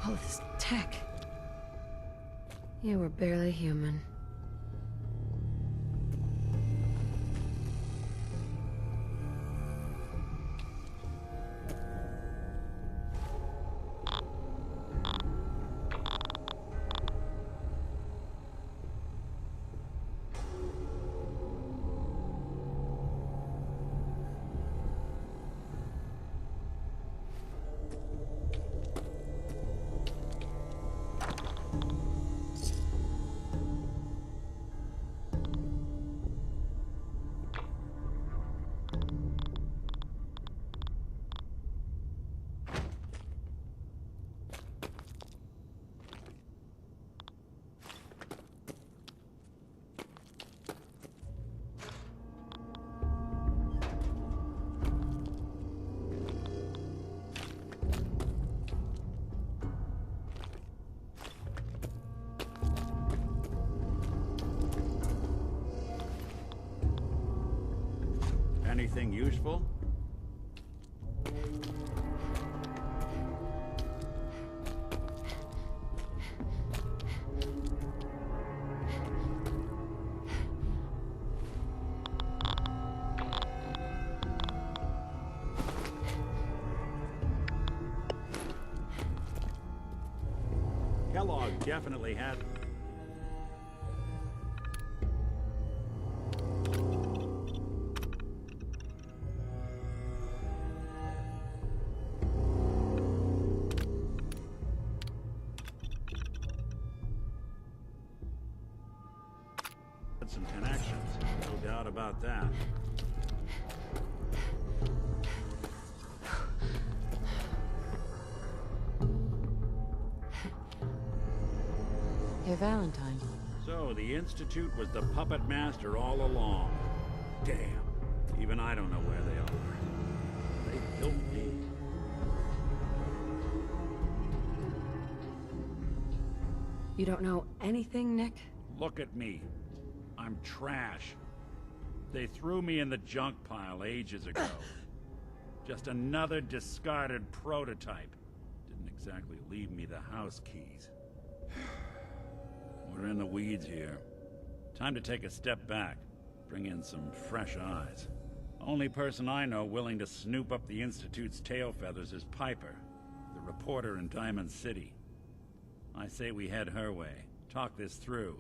All this tech. You were barely human. Anything useful? Kellogg definitely had... some connections, no doubt about that. Hey, Valentine. So, the Institute was the puppet master all along. Damn. Even I don't know where they are. They built me. You don't know anything, Nick? Look at me. I'm trash. They threw me in the junk pile ages ago. Just another discarded prototype. Didn't exactly leave me the house keys. We're in the weeds here. Time to take a step back. Bring in some fresh eyes. Only person I know willing to snoop up the Institute's tail feathers is Piper, the reporter in Diamond City. I say we head her way. Talk this through.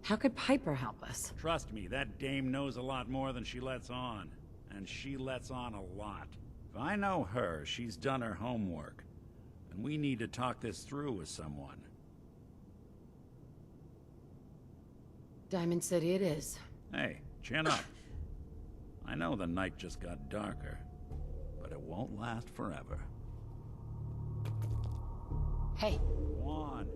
How could Piper help us? Trust me, that dame knows a lot more than she lets on. And she lets on a lot. If I know her, she's done her homework. And we need to talk this through with someone. Diamond City it is. Hey, chin up. I know the night just got darker, but it won't last forever. Hey. Go on.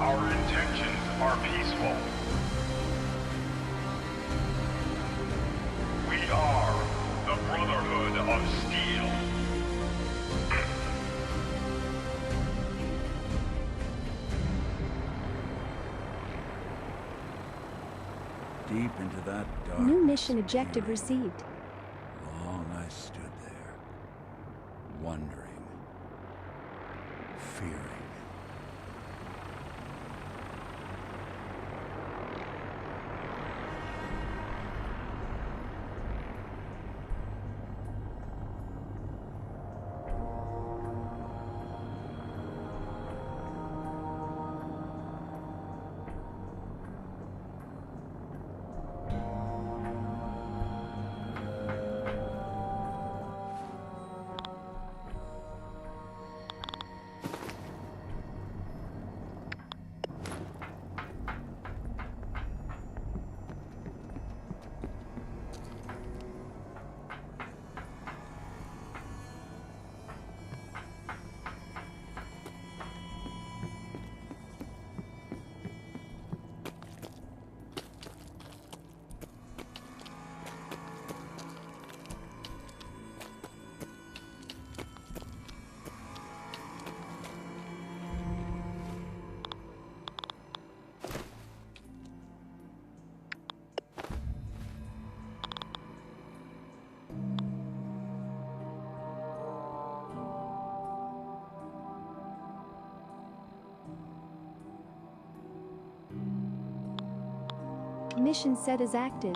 Our intentions are peaceful. We are the Brotherhood of Steel. Deep into that dark. New mission objective received. Long I stood there, wondering, fearing. Mission set as active.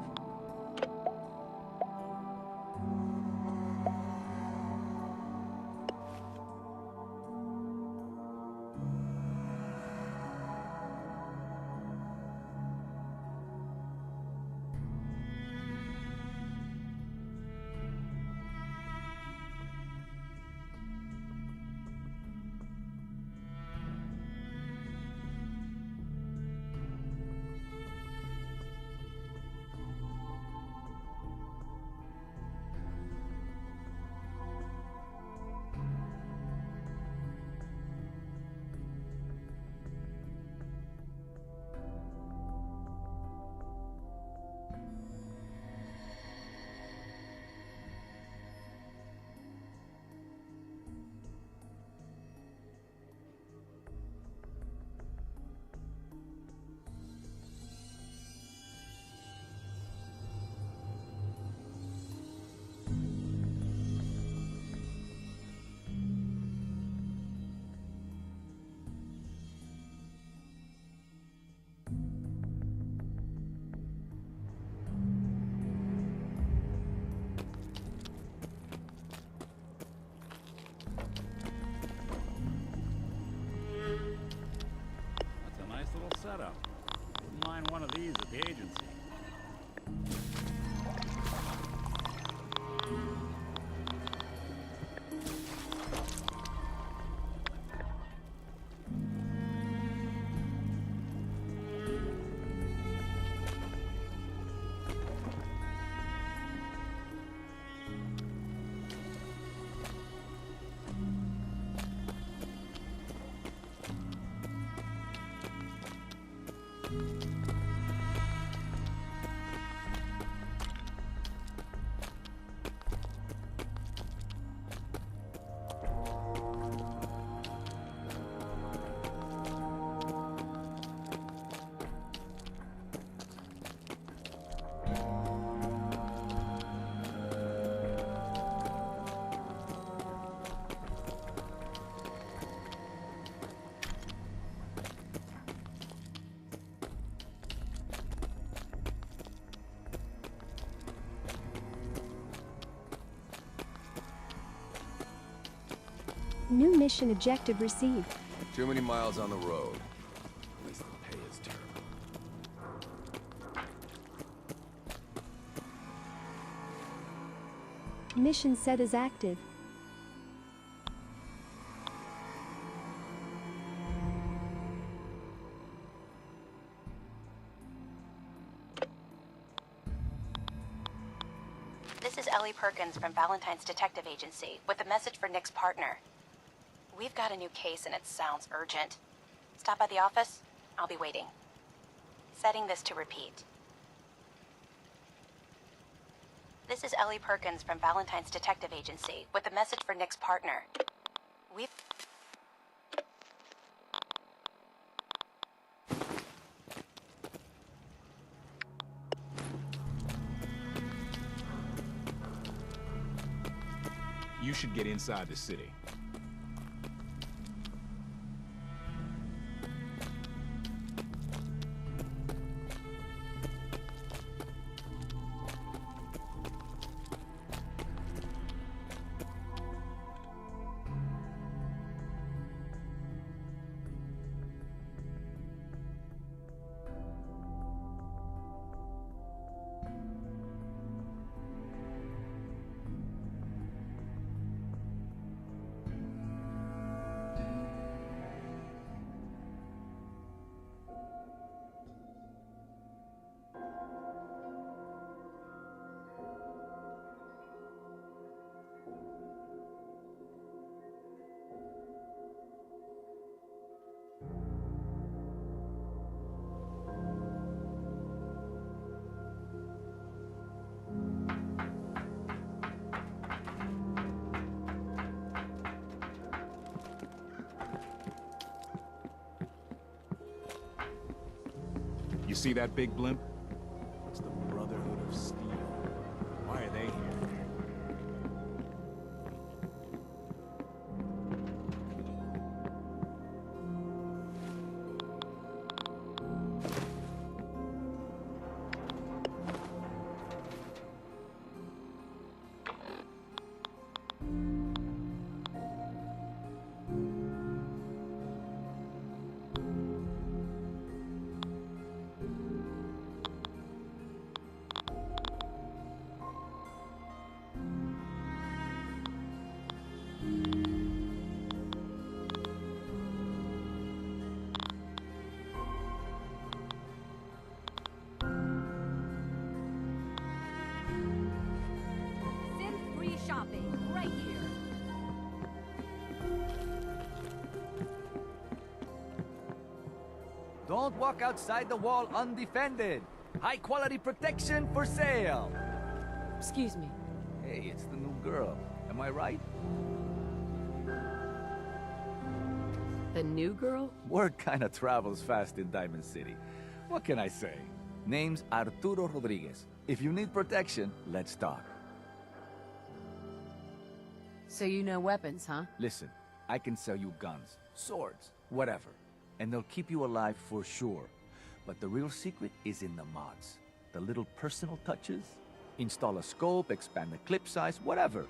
Setup. Wouldn't mind one of these at the agency. New mission objective received. Too many miles on the road. At least the pay is terrible. Mission set as active. This is Ellie Perkins from Valentine's Detective Agency with a message for Nick's partner. We've got a new case and it sounds urgent. Stop by the office? I'll be waiting. Setting this to repeat. This is Ellie Perkins from Valentine's Detective Agency with a message for Nick's partner. We've... You should get inside the city. You see that big blimp? It's the Brotherhood of Steel. Why are they here? Free shopping right here. Don't walk outside the wall undefended. High quality protection for sale. Excuse me. Hey, it's the new girl. Am I right? The new girl? Word kinda travels fast in Diamond City. What can I say? Name's Arturo Rodriguez. If you need protection, let's talk. So you know weapons, huh? Listen, I can sell you guns, swords, whatever. And they'll keep you alive for sure. But the real secret is in the mods. The little personal touches. Install a scope, expand the clip size, whatever.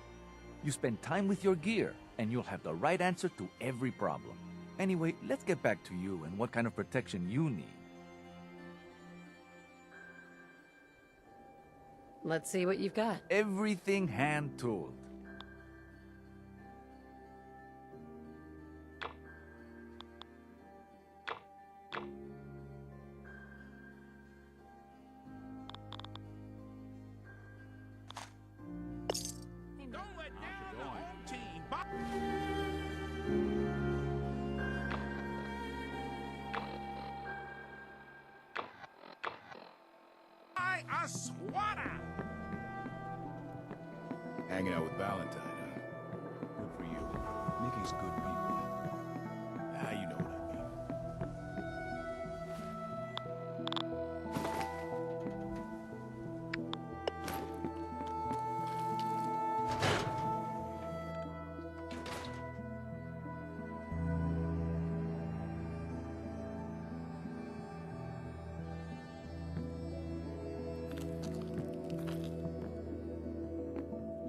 You spend time with your gear, and you'll have the right answer to every problem. Anyway, let's get back to you and what kind of protection you need. Let's see what you've got. Everything hand-tooled. A swatter! Hanging out with Valentine, huh? Good for you. Mickey's good people. Ah, you know what I mean.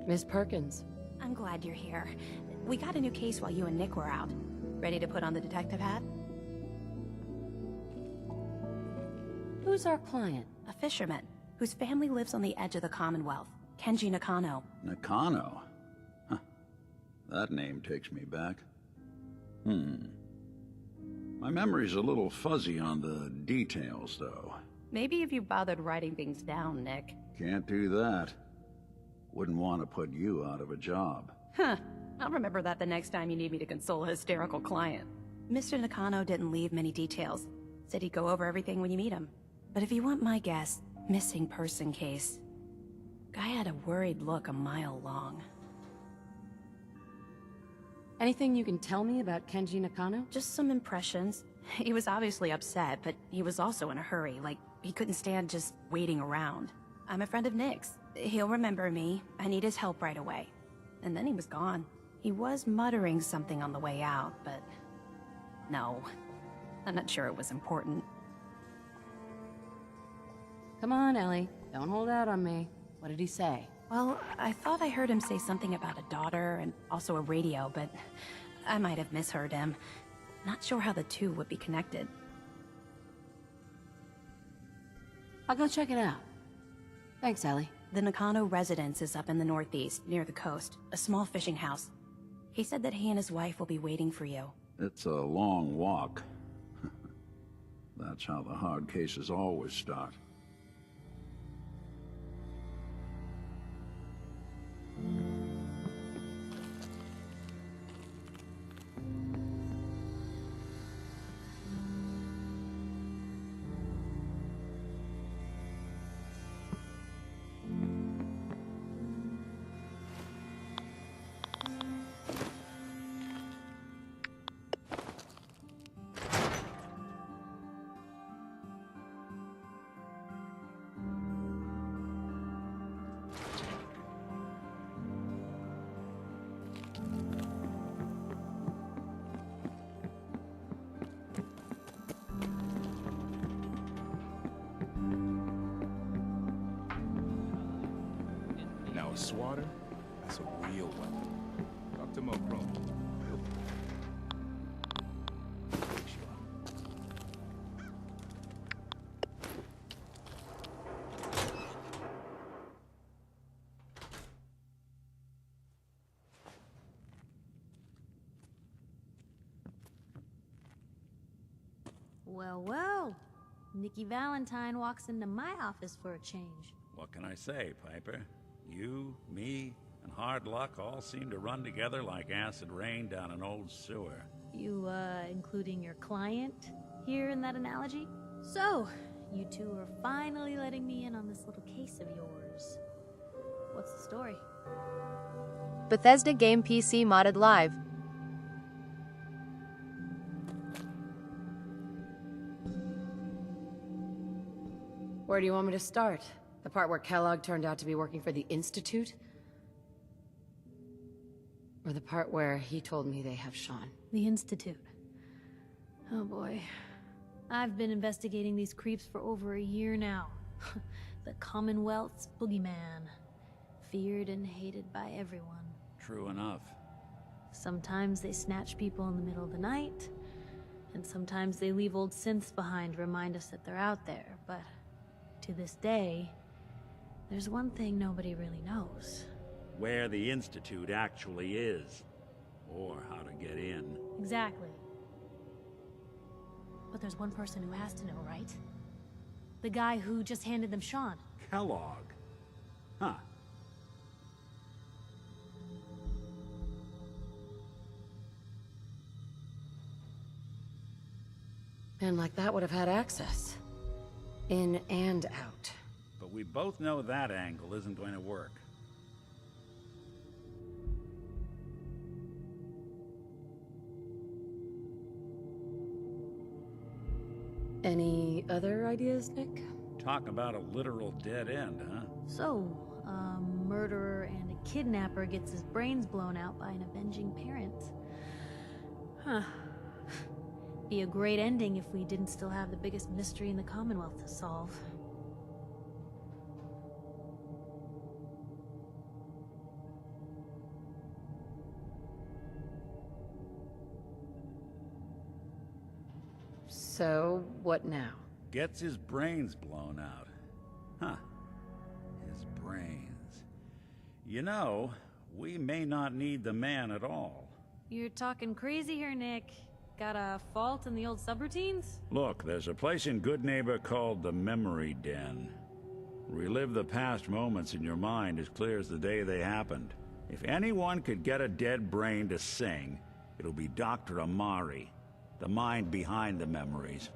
Miss Perkins. I'm glad you're here. We got a new case while you and Nick were out. Ready to put on the detective hat? Who's our client? A fisherman, whose family lives on the edge of the Commonwealth. Kenji Nakano. Nakano? Huh. That name takes me back. My memory's a little fuzzy on the details, though. Maybe if you bothered writing things down, Nick. Can't do that. Wouldn't want to put you out of a job. Huh. I'll remember that the next time you need me to console a hysterical client. Mr. Nakano didn't leave many details, Said he'd go over everything when you meet him. But if you want my guess, missing person case. Guy had a worried look a mile long. Anything you can tell me about Kenji Nakano? Just some impressions. He was obviously upset, but he was also in a hurry, like he couldn't stand just waiting around. I'm a friend of Nick's. He'll remember me. I need his help right away. And then he was gone. He was muttering something on the way out, but... no. I'm not sure it was important. Come on, Ellie. Don't hold out on me. What did he say? Well, I thought I heard him say something about a daughter and also a radio, but I might have misheard him. Not sure how the two would be connected. I'll go check it out. Thanks, Ellie. The Nakano residence is up in the northeast, near the coast. A small fishing house. He said that he and his wife will be waiting for you. It's a long walk. That's how the hard cases always start. Now a swatter, that's a real weapon. Talk to Mokro. Well, well. Nikki Valentine walks into my office for a change. What can I say, Piper? You, me, and hard luck all seem to run together like acid rain down an old sewer. You, including your client here in that analogy? So, you two are finally letting me in on this little case of yours. What's the story? Bethesda Game PC modded live. Where do you want me to start? The part where Kellogg turned out to be working for the Institute? Or the part where he told me they have Sean? The Institute. Oh boy. I've been investigating these creeps for over a year now. The Commonwealth's boogeyman. Feared and hated by everyone. True enough. Sometimes they snatch people in the middle of the night, and sometimes they leave old synths behind to remind us that they're out there, but to this day, there's one thing nobody really knows. Where the Institute actually is. Or how to get in. Exactly. But there's one person who has to know, right? The guy who just handed them Sean. Kellogg. Huh. And like that would have had access. In and out. But we both know that angle isn't going to work. Any other ideas, Nick? Talk about a literal dead end, huh? So, a murderer and a kidnapper gets his brains blown out by an avenging parent. Huh. Be a great ending if we didn't still have the biggest mystery in the Commonwealth to solve. So, what now? Gets his brains blown out. Huh. His brains. You know, we may not need the man at all. You're talking crazy here, Nick. Got a fault in the old subroutines? Look, there's a place in Good Neighbor called the Memory Den. Relive the past moments in your mind as clear as the day they happened. If anyone could get a dead brain to sing, it'll be Dr. Amari, the mind behind the memories.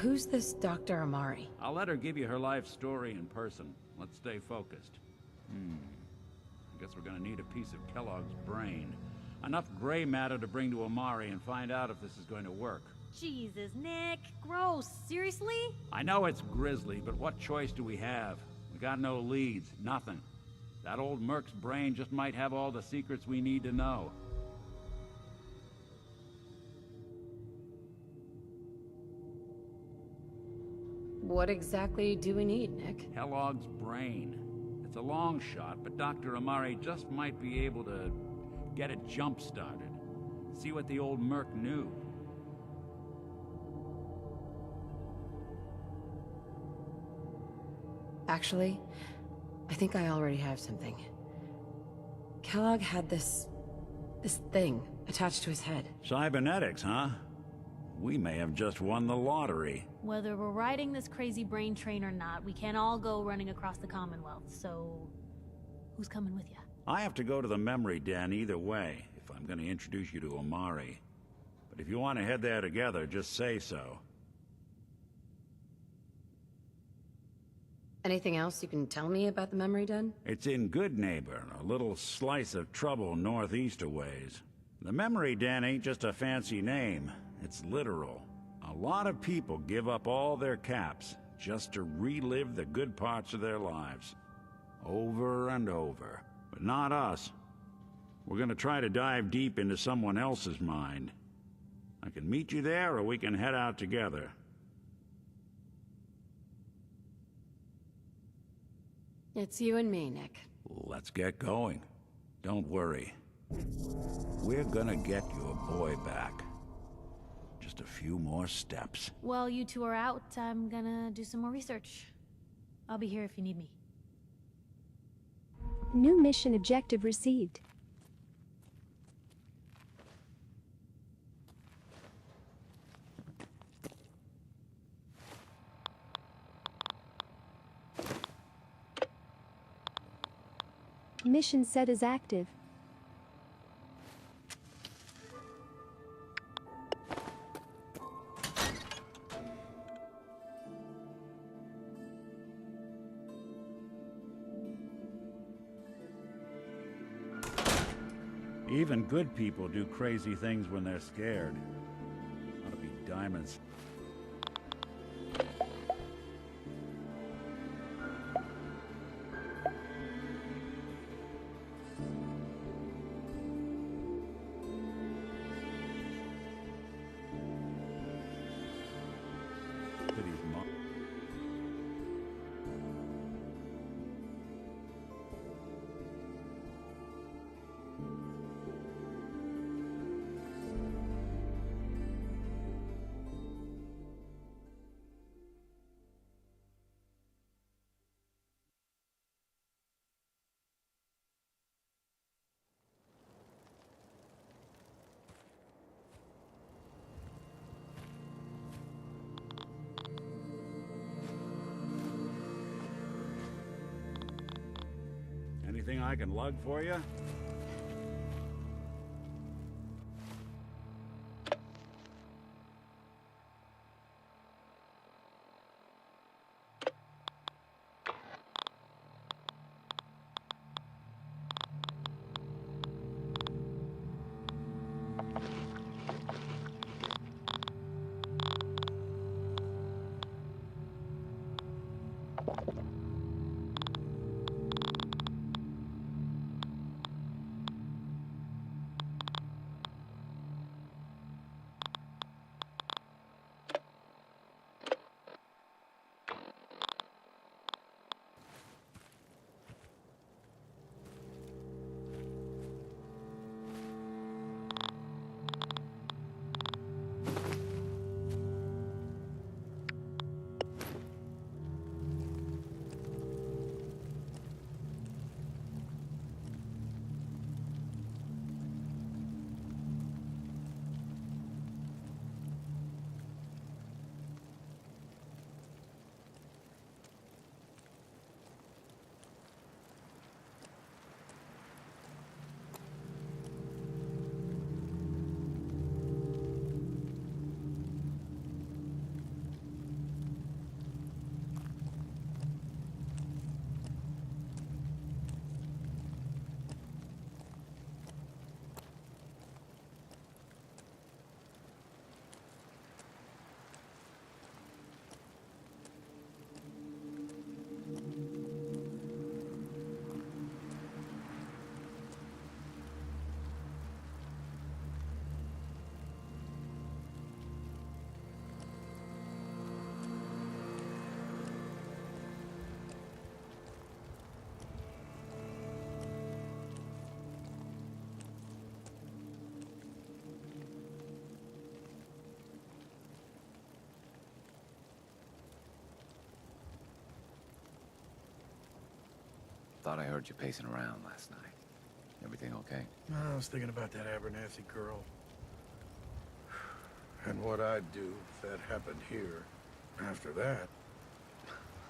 Who's this Dr. Amari? I'll let her give you her life story in person. Let's stay focused. I guess we're gonna need a piece of Kellogg's brain. Enough gray matter to bring to Amari and find out if this is going to work. Jesus, Nick. Gross. Seriously? I know it's grisly, but what choice do we have? We got no leads, nothing. That old Merc's brain just might have all the secrets we need to know. What exactly do we need, Nick? Kellogg's brain. It's a long shot, but Dr. Amari just might be able to get it jump-started. See what the old Merc knew. Actually, I think I already have something. Kellogg had this thing attached to his head. Cybernetics, huh? We may have just won the lottery. Whether we're riding this crazy brain train or not, we can't all go running across the Commonwealth, so... who's coming with you? I have to go to the memory den either way, if I'm going to introduce you to Amari. But if you want to head there together, just say so. Anything else you can tell me about the memory den? It's in Good Neighbor, a little slice of trouble northeast a ways. The memory den ain't just a fancy name, it's literal. A lot of people give up all their caps just to relive the good parts of their lives. Over and over. But not us. We're gonna try to dive deep into someone else's mind. I can meet you there, or we can head out together. It's you and me, Nick. Let's get going. Don't worry. We're gonna get your boy back. Just a few more steps. While you two are out, I'm gonna do some more research. I'll be here if you need me. New mission objective received. Mission set as active. Even good people do crazy things when they're scared. Ought to be diamonds. Anything I can lug for you? thought I heard you pacing around last night. Everything okay? I was thinking about that Abernathy girl. And what I'd do if that happened here. After that,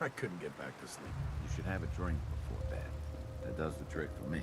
I couldn't get back to sleep. You should have a drink before bed. That does the trick for me.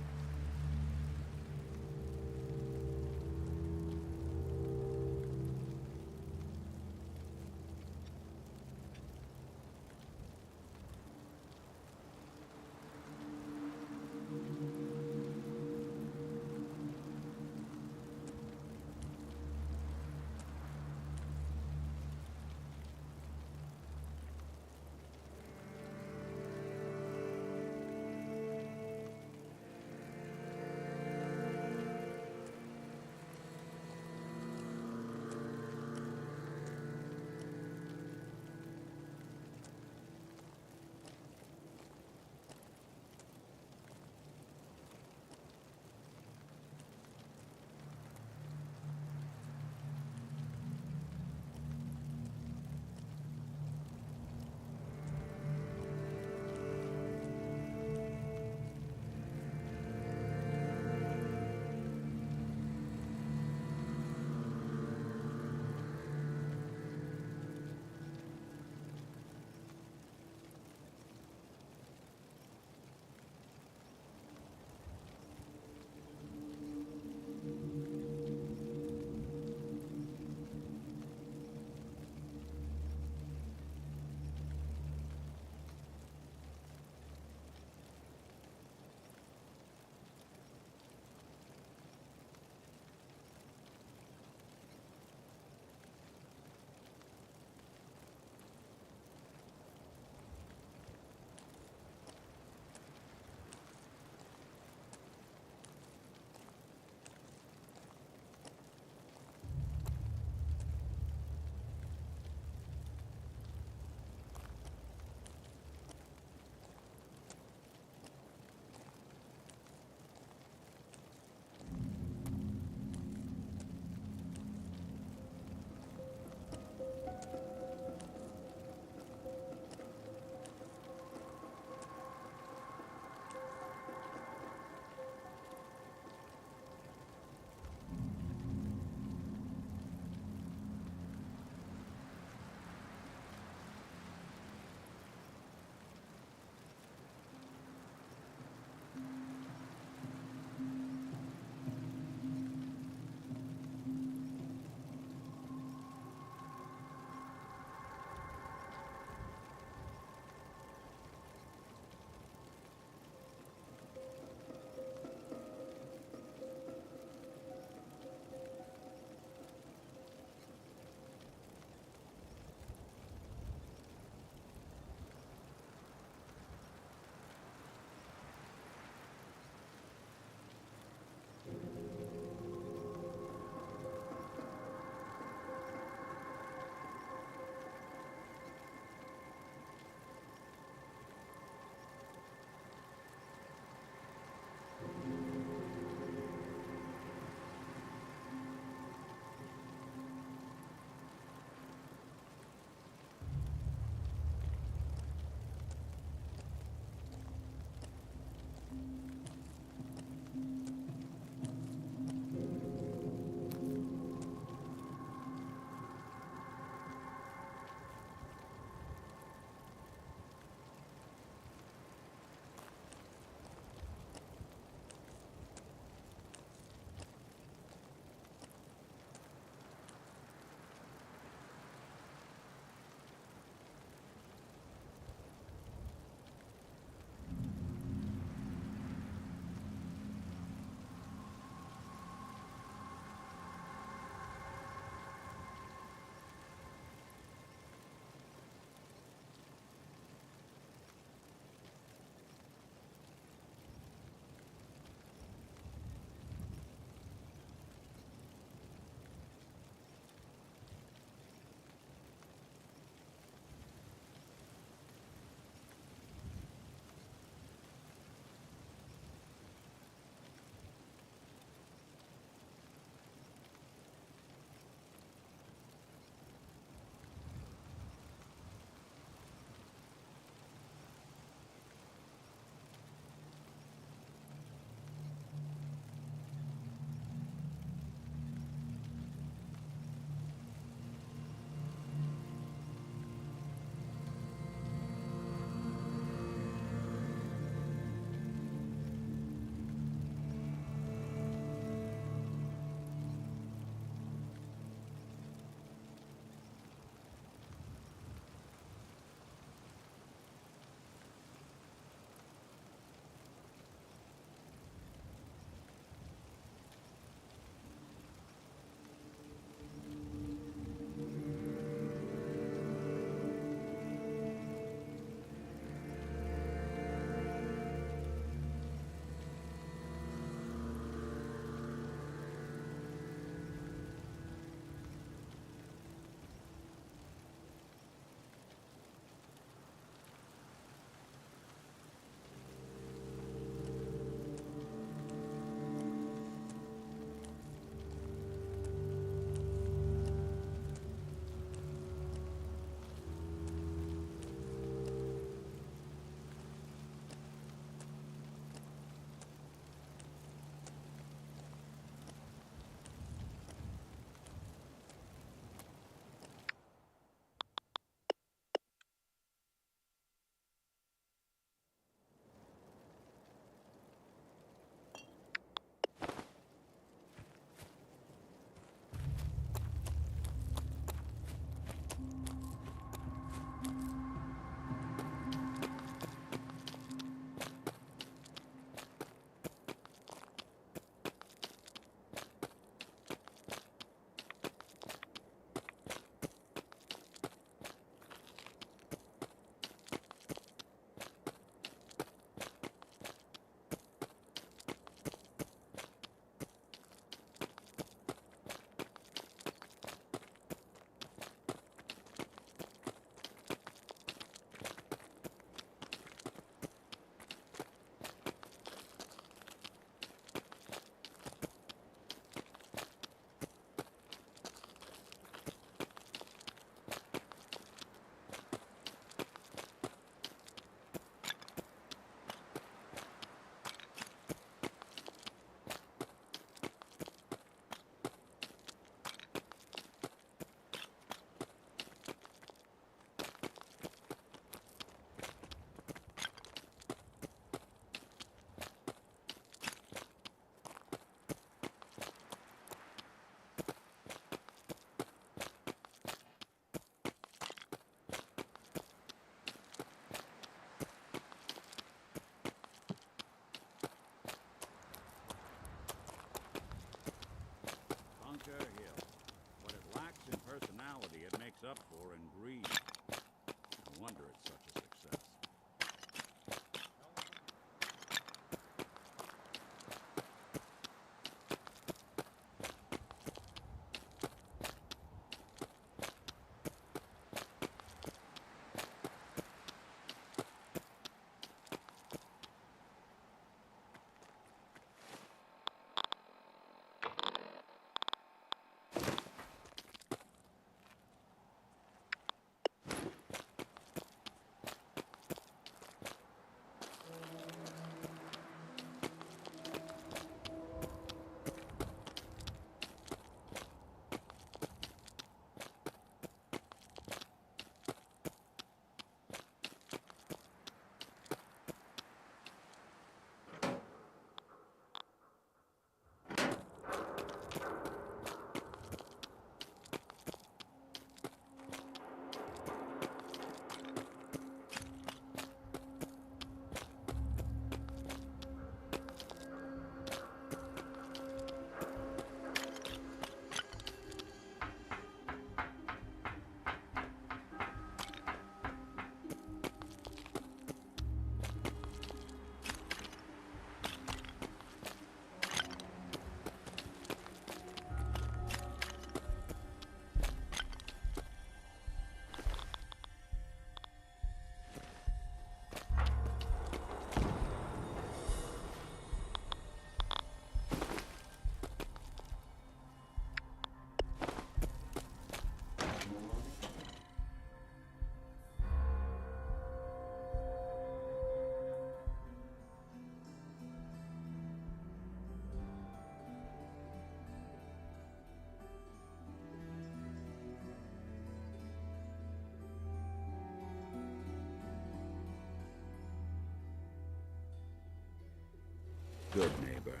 good neighbor.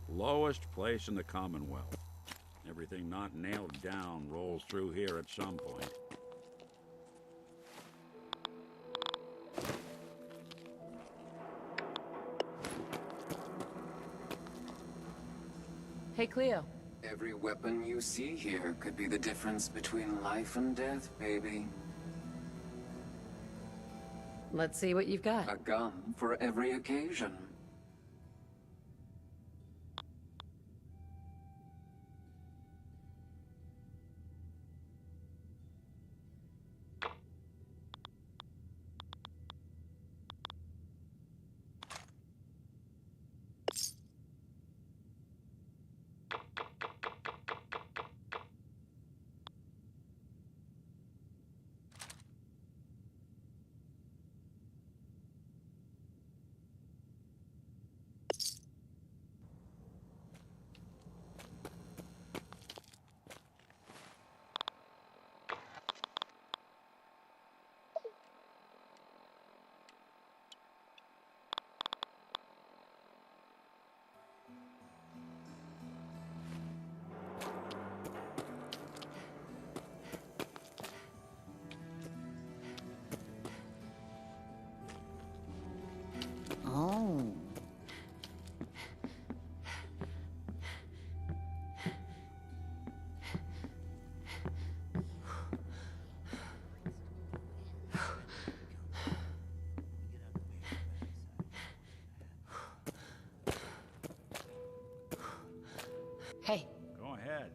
Lowest place in the Commonwealth. Everything not nailed down rolls through here at some point. Hey, Cleo. Every weapon you see here could be the difference between life and death, baby. Let's see what you've got. A gun for every occasion. Oh. Hey. Go ahead.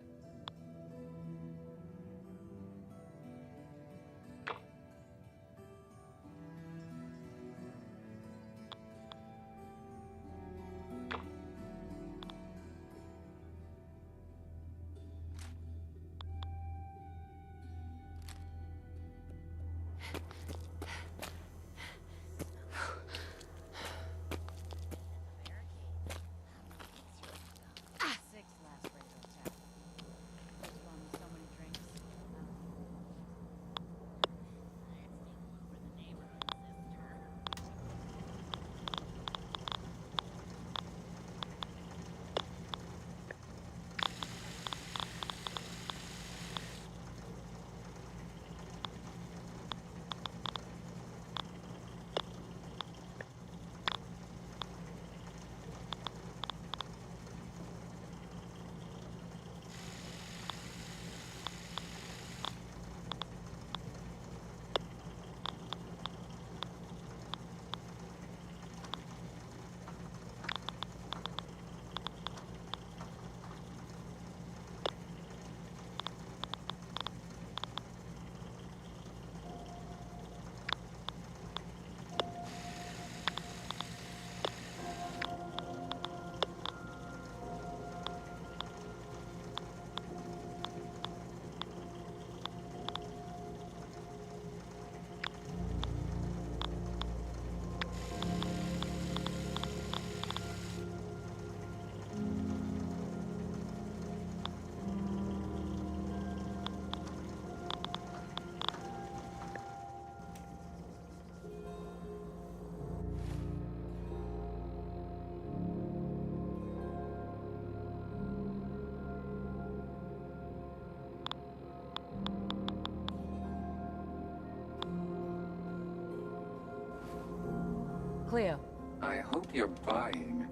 Cleo. I hope you're buying.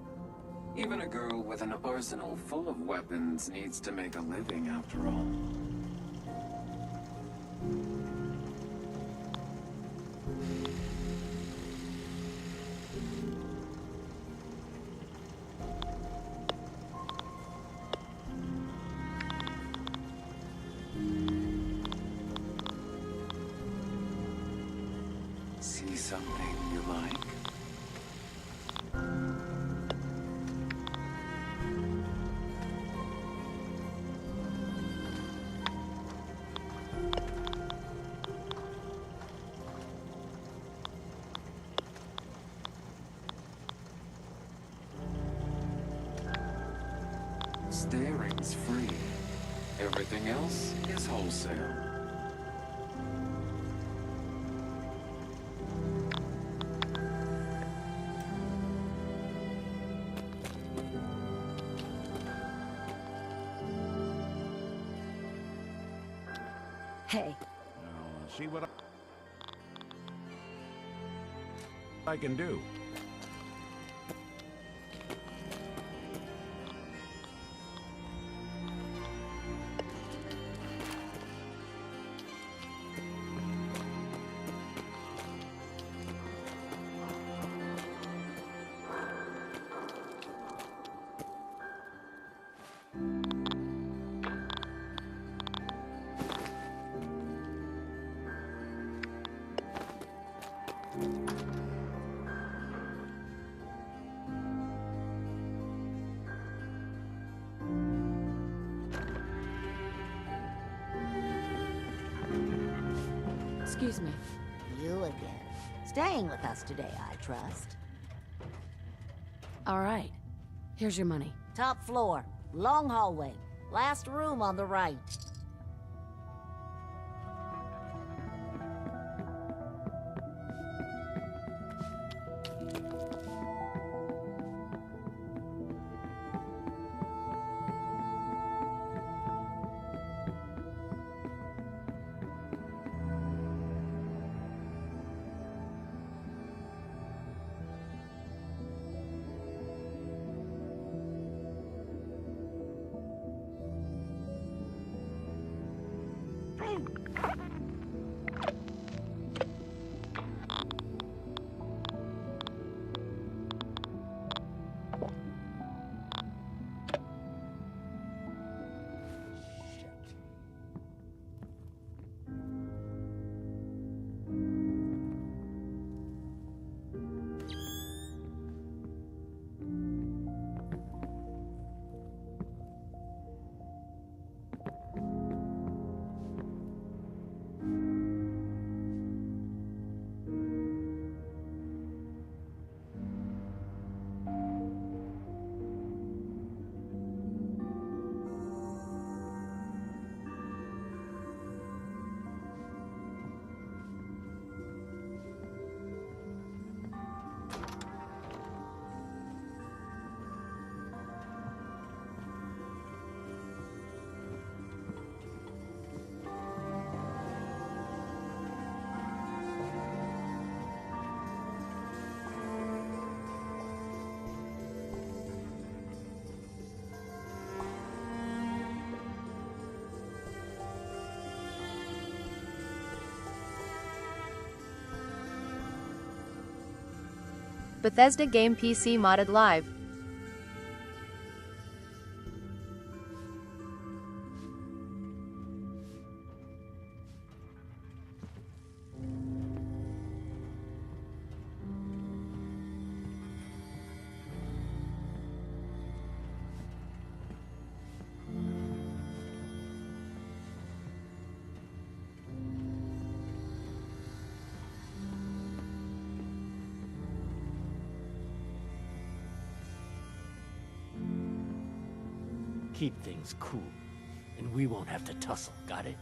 Even a girl with an arsenal full of weapons needs to make a living, after all. See something you like? Staring's free. Everything else is wholesale. Hey, I'll see what I can do. Excuse me. you again. Staying with us today, I trust. All right. Here's your money. Top floor, long hallway, last room on the right. Bethesda game PC modded live. Keep things cool, and we won't have to tussle, got it?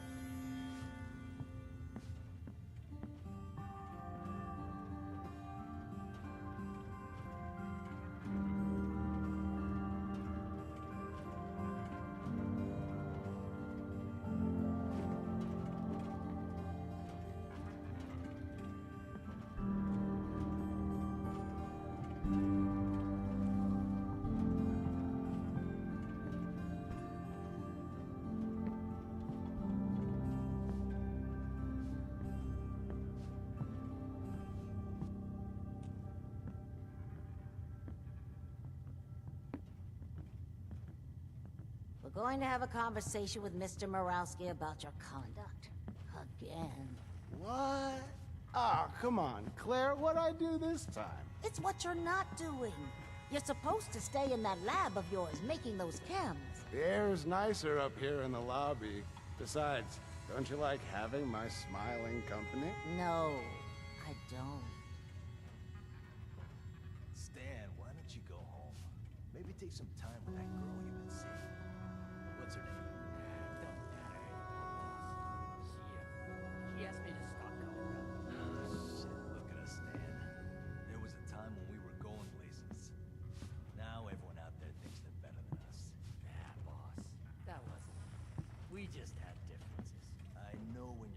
We're going to have a conversation with Mr. Morowski about your conduct. Again. What? Ah, come on, Claire, what'd I do this time? It's what you're not doing. You're supposed to stay in that lab of yours making those chems. The air's nicer up here in the lobby. Besides, don't you like having my smiling company? No, I don't. Stan, why don't you go home? Maybe take some time with that girl you've been seeing. What's her name? Don't matter anymore, boss. She asked me to stop coming around. Shit, look at us, Stan. There was a time when we were going places. Now everyone out there thinks they're better than us. Yeah, boss. That wasn't. We just had differences. I know when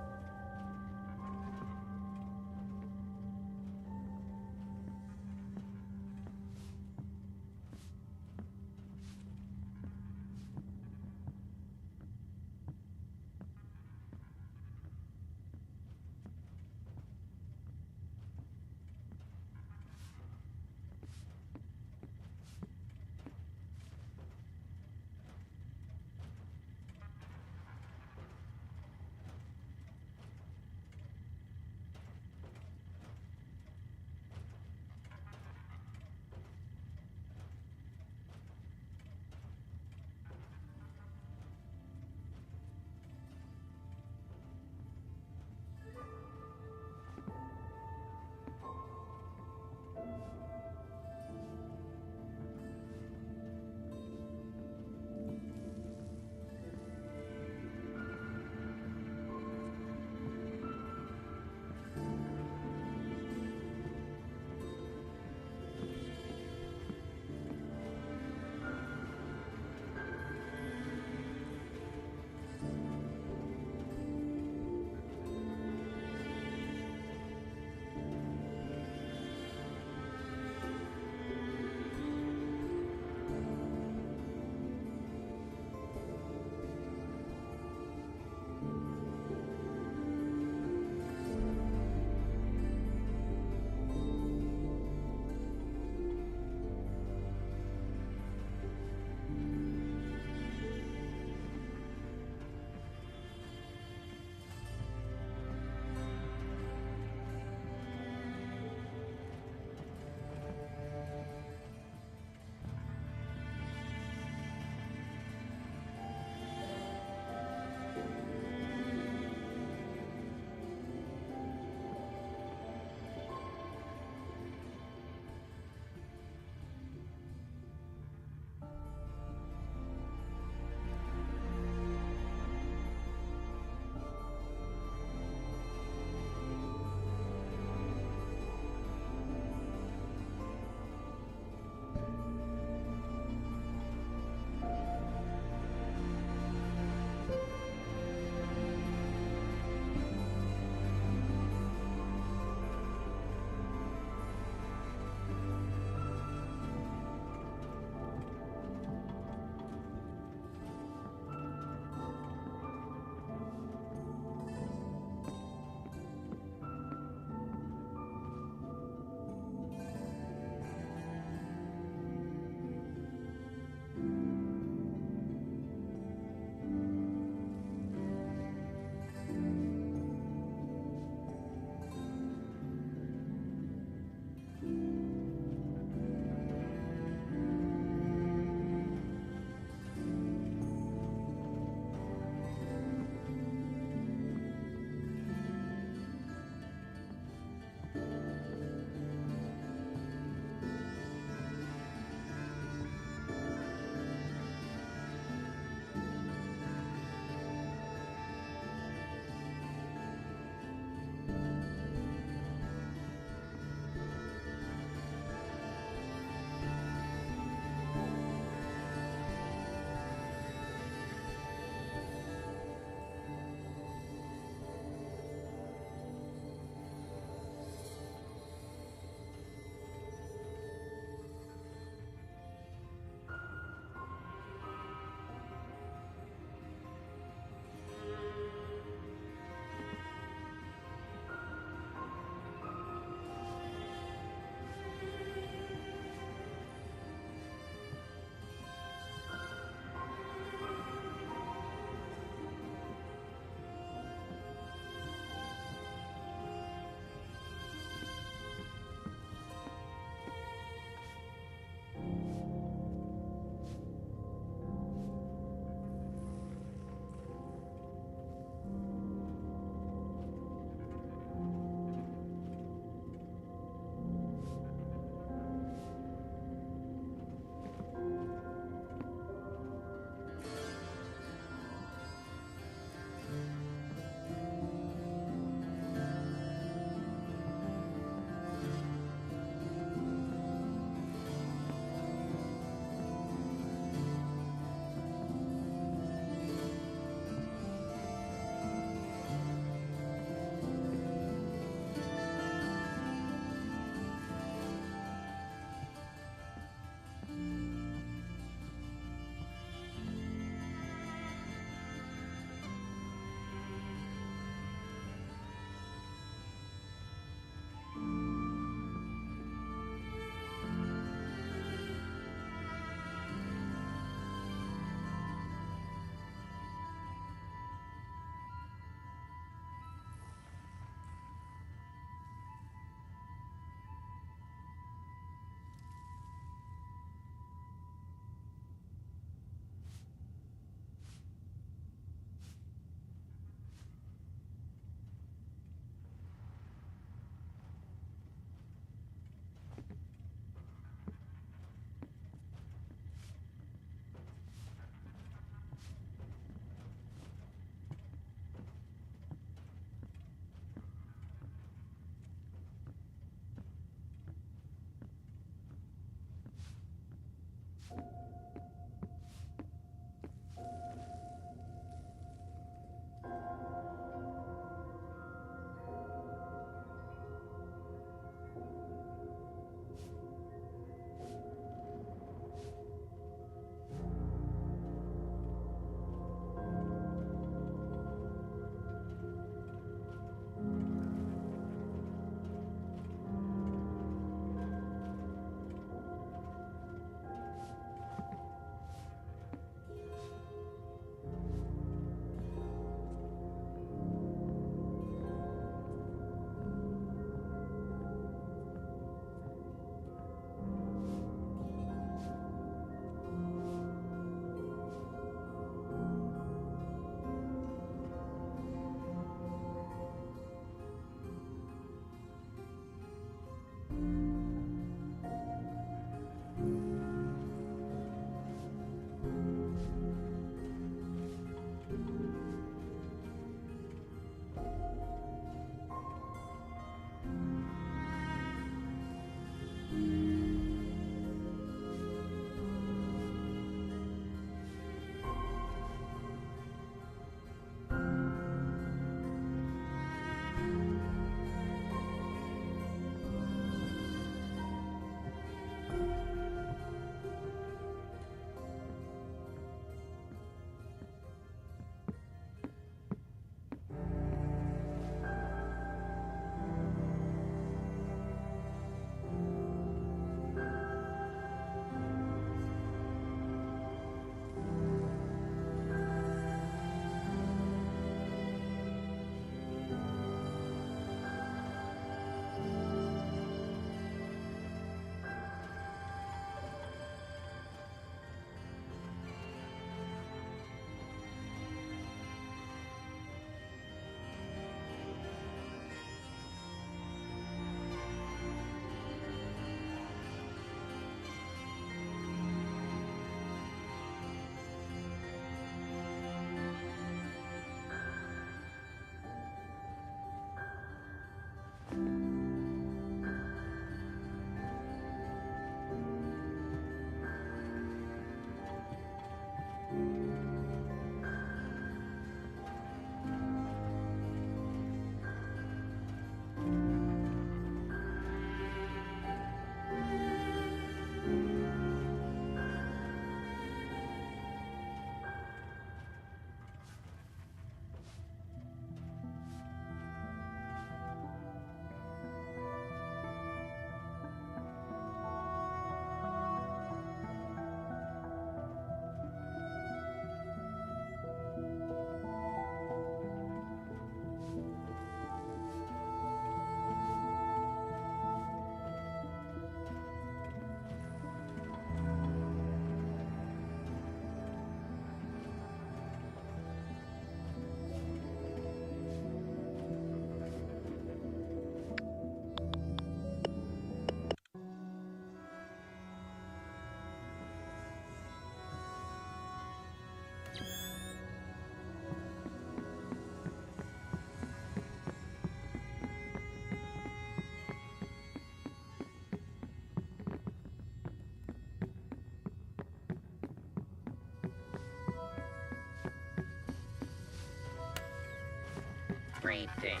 Greetings,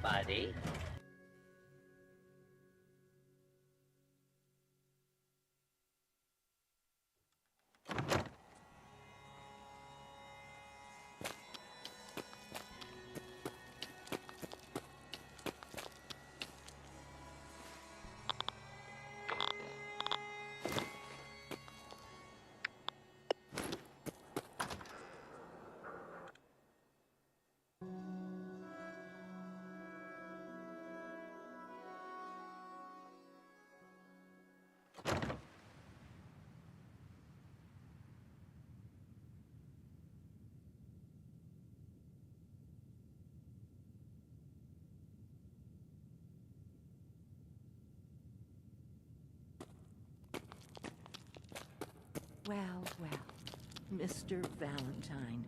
buddy. Well, well, Mr. Valentine.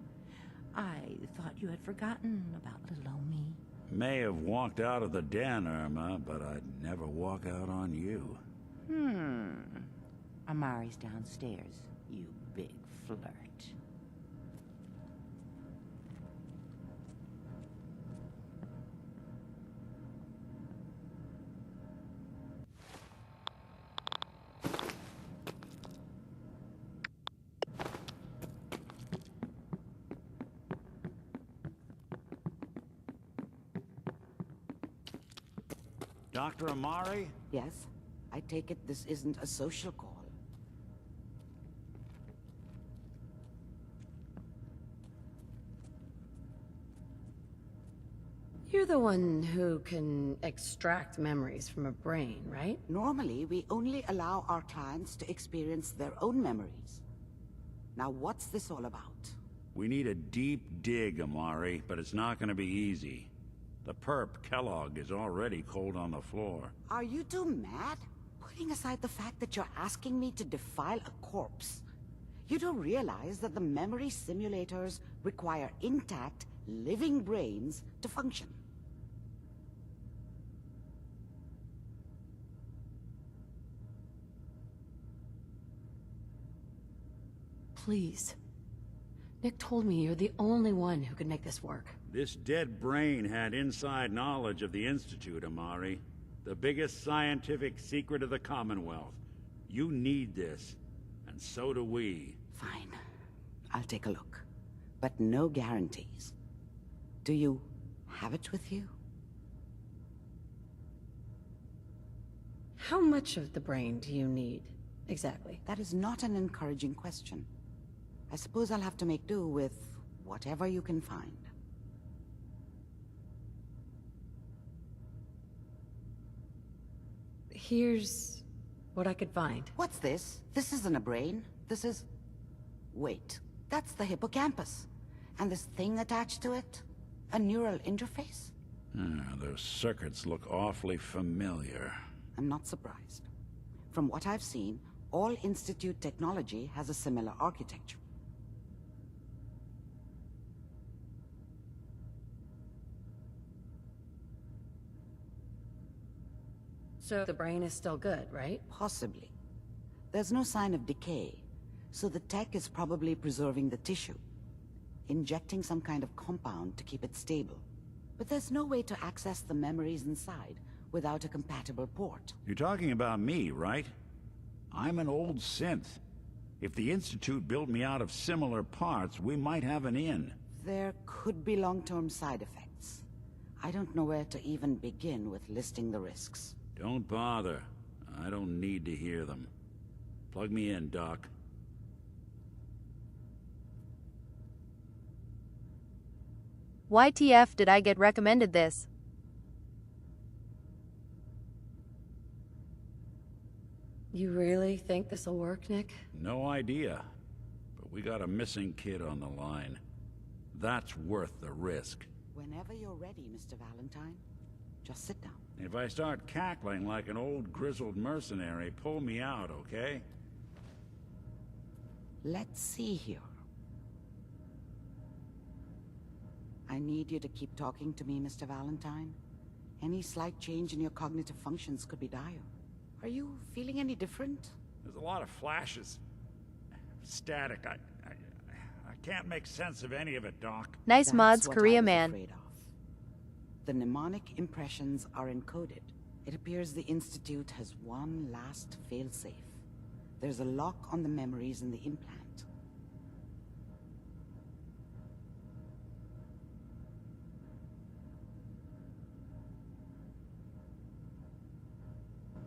I thought you had forgotten about little old me. May have walked out of the den, Irma, but I'd never walk out on you. Amari's downstairs, you big flirt. Dr. Amari? Yes? I take it this isn't a social call. You're the one who can extract memories from a brain, right? Normally, we only allow our clients to experience their own memories. Now, what's this all about? We need a deep dig, Amari, but it's not gonna be easy. The perp, Kellogg, is already cold on the floor. Are you two mad? Putting aside the fact that you're asking me to defile a corpse, you don't realize that the memory simulators require intact, living brains to function. Please. Nick told me you're the only one who could make this work. This dead brain had inside knowledge of the Institute, Amari. The biggest scientific secret of the Commonwealth. You need this, and so do we. Fine. I'll take a look. But no guarantees. Do you have it with you? How much of the brain do you need, exactly? That is not an encouraging question. I suppose I'll have to make do with whatever you can find. Here's what I could find. What's this? This isn't a brain. This is... Wait, that's the hippocampus. And this thing attached to it? A neural interface? Those circuits look awfully familiar. I'm not surprised. From what I've seen, all Institute technology has a similar architecture. So the brain is still good, right? Possibly. There's no sign of decay, so the tech is probably preserving the tissue, injecting some kind of compound to keep it stable. But there's no way to access the memories inside without a compatible port. You're talking about me, right? I'm an old synth. If the Institute built me out of similar parts, we might have an in. There could be long-term side effects. I don't know where to even begin with listing the risks. Don't bother. I don't need to hear them. Plug me in, Doc. YTF did I get recommended this? You really think this'll work, Nick? No idea. But we got a missing kid on the line. That's worth the risk. Whenever you're ready, Mr. Valentine, just sit down. If I start cackling like an old grizzled mercenary, pull me out, okay? Let's see here. I need you to keep talking to me, Mr. Valentine. Any slight change in your cognitive functions could be dire. Are you feeling any different? There's a lot of flashes. Static. I can't make sense of any of it, Doc. Nice That's mods, what Korea I was man. afraid of. The mnemonic impressions are encoded. It appears the Institute has one last failsafe. There's a lock on the memories in the implant.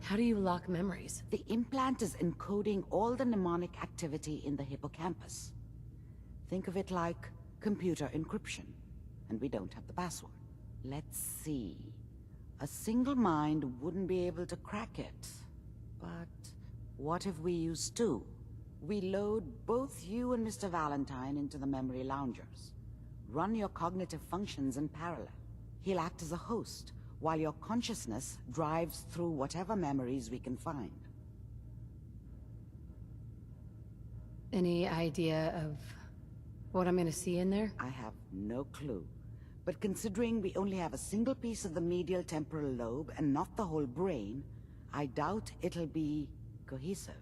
How do you lock memories? The implant is encoding all the mnemonic activity in the hippocampus. Think of it like computer encryption, and we don't have the password. Let's see. A single mind wouldn't be able to crack it. But what if we use two? We load both you and Mr. Valentine into the memory loungers. Run your cognitive functions in parallel. He'll act as a host, while your consciousness drives through whatever memories we can find. Any idea of what I'm gonna see in there? I have no clue. But considering we only have a single piece of the medial temporal lobe and not the whole brain, I doubt it'll be cohesive.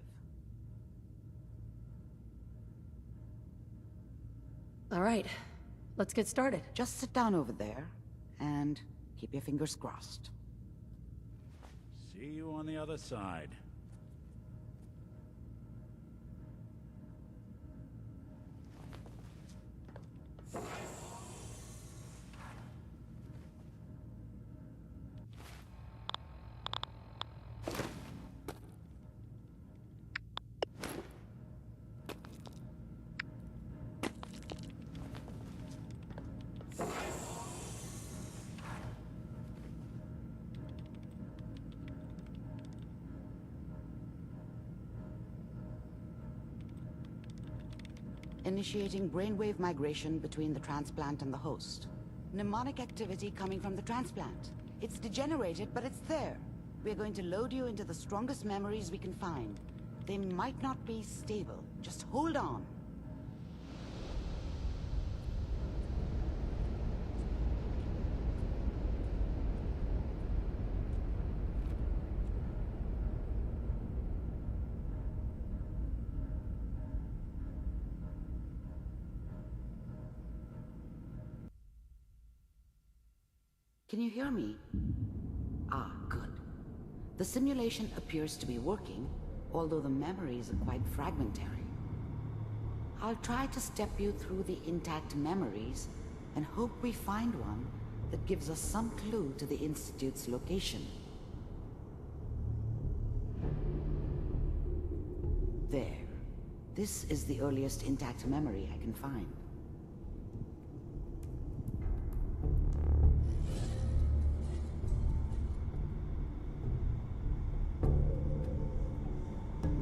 All right, let's get started. Just sit down over there and keep your fingers crossed. See you on the other side. Initiating brainwave migration between the transplant and the host. Mnemonic activity coming from the transplant. It's degenerated, but it's there. We're going to load you into the strongest memories we can find. They might not be stable. Just hold on. Can you hear me? Ah, good. The simulation appears to be working, although the memories are quite fragmentary. I'll try to step you through the intact memories and hope we find one that gives us some clue to the Institute's location. There. This is the earliest intact memory I can find.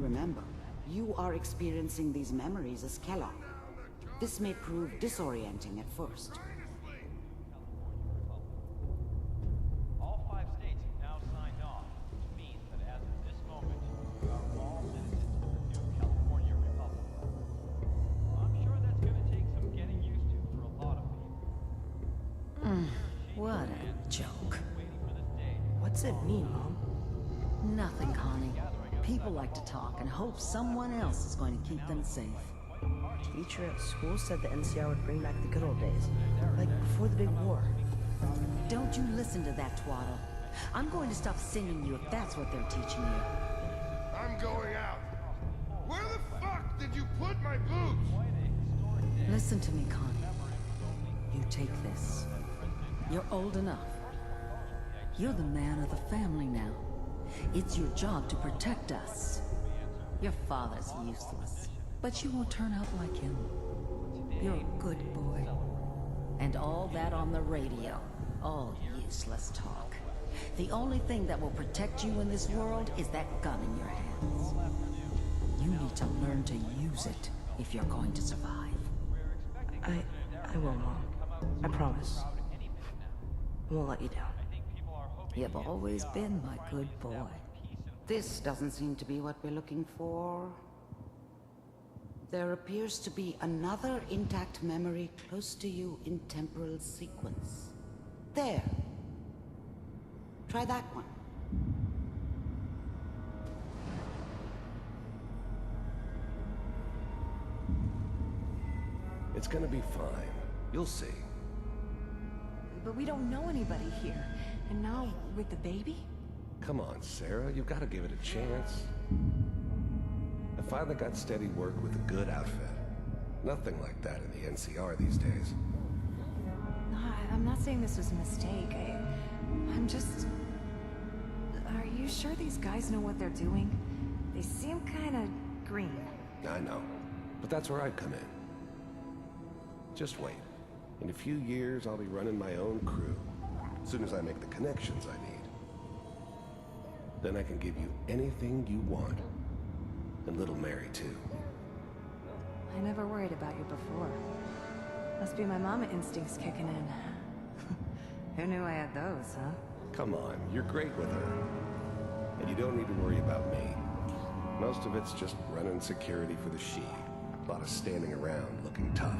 Remember, you are experiencing these memories as Kellogg. This may prove disorienting at first. All 5 states have now signed on, which means that as of this moment, we are all citizens of the new California Republic. I'm sure that's going to take some getting used to for a lot of people. What a joke. What's it mean, Mom? Nothing, Connie. People like to talk and hope someone else is going to keep them safe. Teacher at school said the NCR would bring back the good old days, like before the big war. Don't you listen to that twaddle. I'm going to stop singing you if that's what they're teaching you. I'm going out. Where the fuck did you put my boots? Listen to me, Connie. You take this. You're old enough. You're the man of the family now. It's your job to protect us. Your father's useless, but you won't turn out like him. You're a good boy. And all that on the radio, all useless talk. The only thing that will protect you in this world is that gun in your hands. You need to learn to use it if you're going to survive. I will, Mom. I promise. I won't let you down. You've always been my good boy. This doesn't seem to be what we're looking for. There appears to be another intact memory close to you in temporal sequence. There. Try that one. It's gonna be fine. You'll see. but we don't know anybody here. And now, with the baby? Come on, Sarah, you've got to give it a chance. I finally got steady work with a good outfit. Nothing like that in the NCR these days. No, I'm not saying this was a mistake. I'm just... Are you sure these guys know what they're doing? They seem kinda green. I know, but that's where I come in. Just wait. In a few years, I'll be running my own crew. As soon as I make the connections I need. Then I can give you anything you want. And little Mary, too. I never worried about you before. Must be my mama instincts kicking in. Who knew I had those, huh? Come on, you're great with her. And you don't need to worry about me. Most of it's just running security for the She. A lot of standing around looking tough.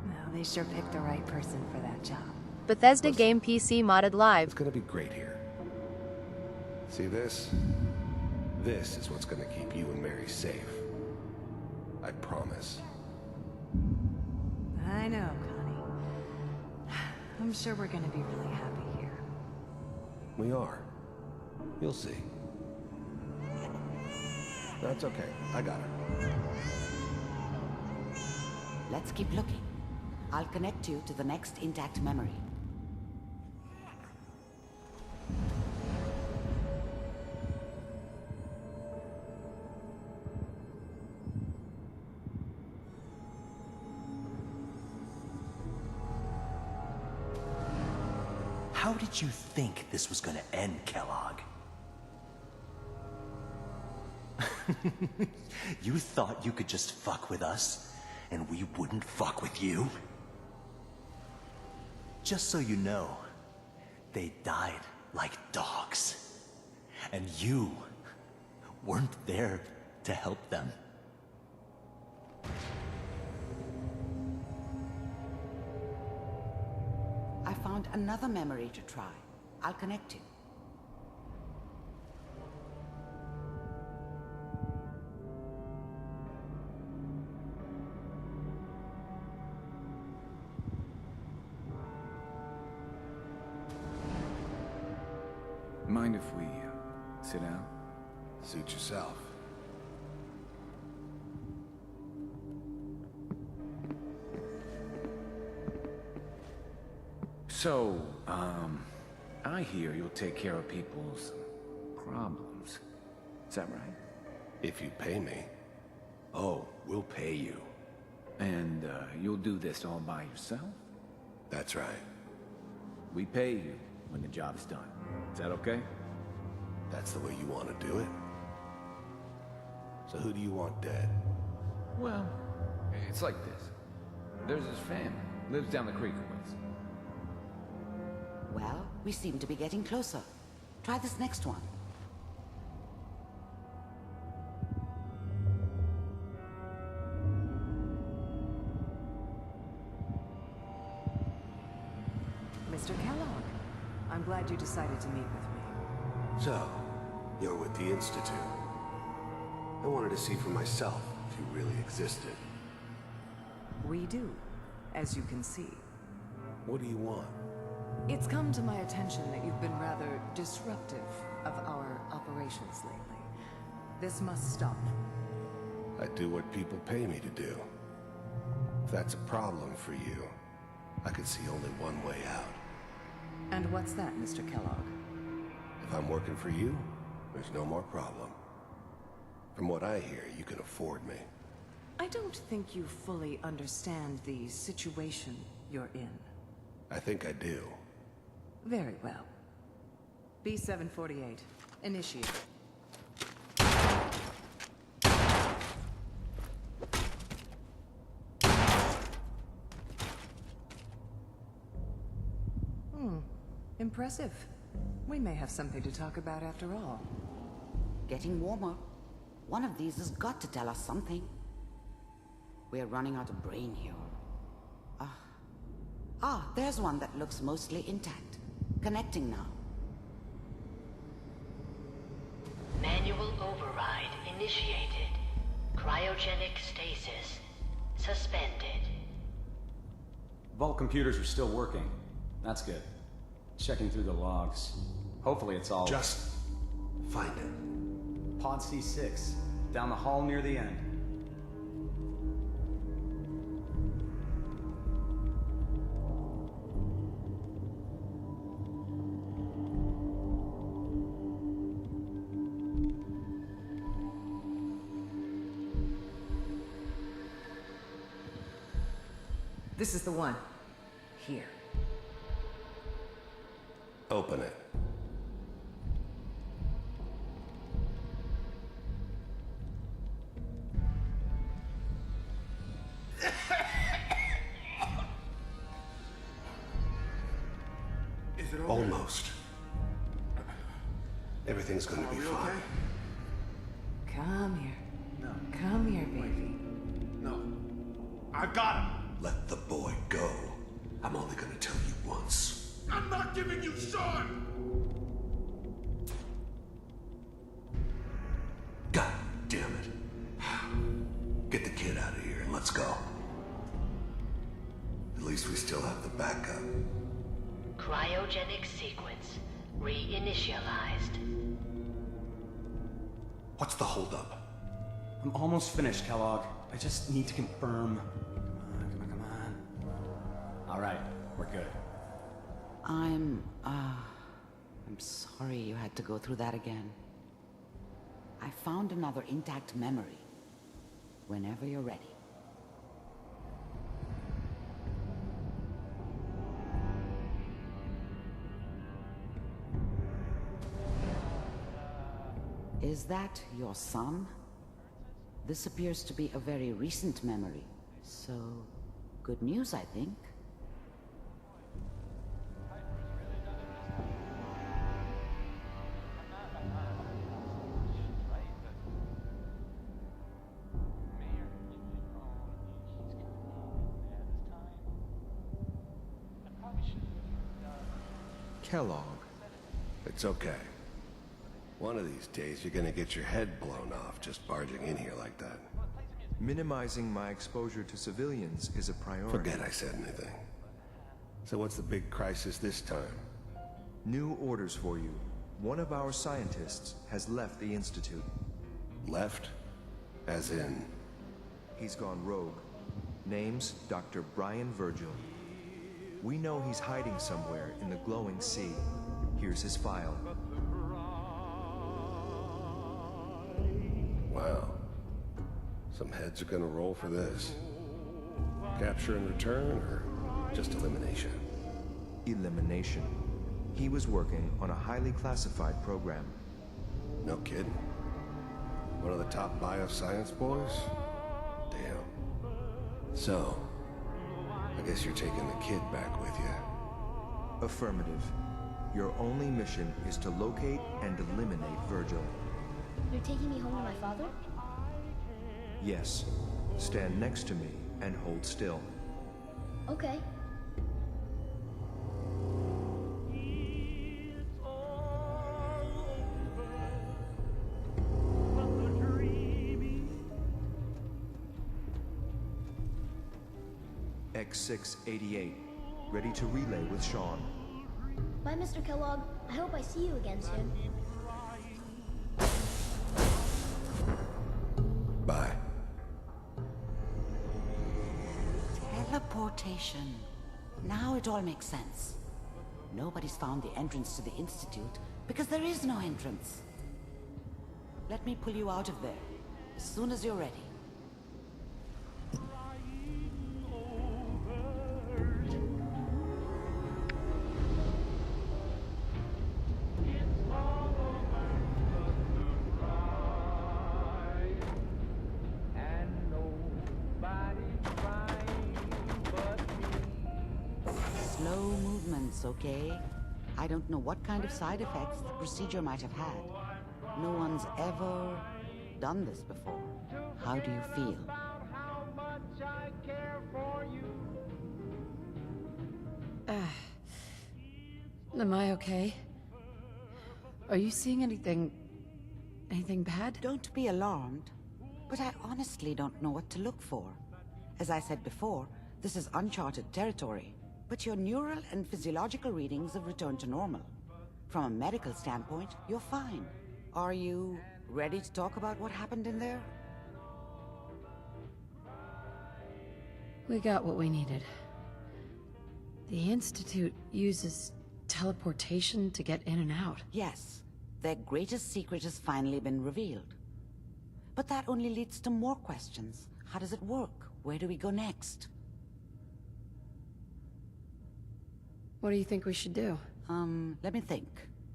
Well, they sure picked the right person for that job. Bethesda Game PC modded live. It's gonna be great here. See this? This is what's gonna keep you and Mary safe. I promise. I know, Connie. I'm sure we're gonna be really happy here. We are. You'll see. That's okay. I got her. Let's keep looking. I'll connect you to the next intact memory. How did you think this was gonna end, Kellogg? You thought you could just fuck with us, and we wouldn't fuck with you? Just so you know, they died like dogs. And you weren't there to help them. I found another memory to try. I'll connect you. Mind if we sit down? Suit yourself. So, I hear you'll take care of people's problems. Is that right? If you pay me. Oh, we'll pay you. And, you'll do this all by yourself? That's right. We pay you when the job's done. Is that okay? That's the way you want to do it? So who do you want dead? Well, it's like this. There's this family, lives down the creek a ways. Well, we seem to be getting closer. Try this next one. Mr. Kellogg, I'm glad you decided to meet with me. So, you're with the Institute. I wanted to see for myself if you really existed. We do, as you can see. What do you want? It's come to my attention that you've been rather disruptive of our operations lately. This must stop. I do what people pay me to do. If that's a problem for you, I could see only one way out. And what's that, Mr. Kellogg? If I'm working for you, there's no more problem. From what I hear, you can afford me. I don't think you fully understand the situation you're in. I think I do. Very well. B-748, initiate. Impressive. We may have something to talk about after all. Getting warmer. One of these has got to tell us something. We're running out of brain here. There's one that looks mostly intact. Connecting now. Manual override initiated. Cryogenic stasis suspended. Vault computers are still working. That's good. Checking through the logs. Hopefully it's all... Just find it. Pod C6, down the hall near the end. This is the one. Here. Open it. Is it okay? Almost. Everything's gonna be fine. Okay? Come here. No. Come here, baby. No. I got him. Let the boy go. I'm only gonna tell you once. I'm not giving you Sean! God damn it. Get the kid out of here and let's go. At least we still have the backup. Cryogenic sequence reinitialized. What's the holdup? I'm almost finished, Kellogg. I just need to confirm. Come on. All right, we're good. I'm sorry you had to go through that again. I found another intact memory. Whenever you're ready. Is that your son? This appears to be a very recent memory. So, good news, I think. Kellogg. It's okay. One of these days, you're gonna get your head blown off just barging in here like that. Minimizing my exposure to civilians is a priority. Forget I said anything. So what's the big crisis this time? New orders for you. One of our scientists has left the Institute. Left? As in? He's gone rogue. Name's Dr. Brian Virgil. We know he's hiding somewhere in the glowing sea. Here's his file. Wow. Some heads are gonna roll for this. Capture and return, or just elimination? Elimination. He was working on a highly classified program. No kidding. One of the top bioscience boys? Damn. So, I guess you're taking the kid back with you. Affirmative. Your only mission is to locate and eliminate Virgil. You're taking me home to my father? Yes. Stand next to me and hold still. Okay. X688. Ready to relay with Sean. Bye, Mr. Kellogg. I hope I see you again soon. Bye. Teleportation. Now it all makes sense. Nobody's found the entrance to the Institute because there is no entrance. Let me pull you out of there as soon as you're ready. Slow movements, okay? I don't know what kind of side effects the procedure might have had. No one's ever done this before. How do you feel? Am I okay? Are you seeing anything bad? Don't be alarmed, but I honestly don't know what to look for. As I said before, This is uncharted territory. But your neural and physiological readings have returned to normal. From a medical standpoint, you're fine. Are you ready to talk about what happened in there? We got what we needed. The Institute uses teleportation to get in and out. Yes. Their greatest secret has finally been revealed. But that only leads to more questions. How does it work? Where do we go next? What do you think we should do? Let me think.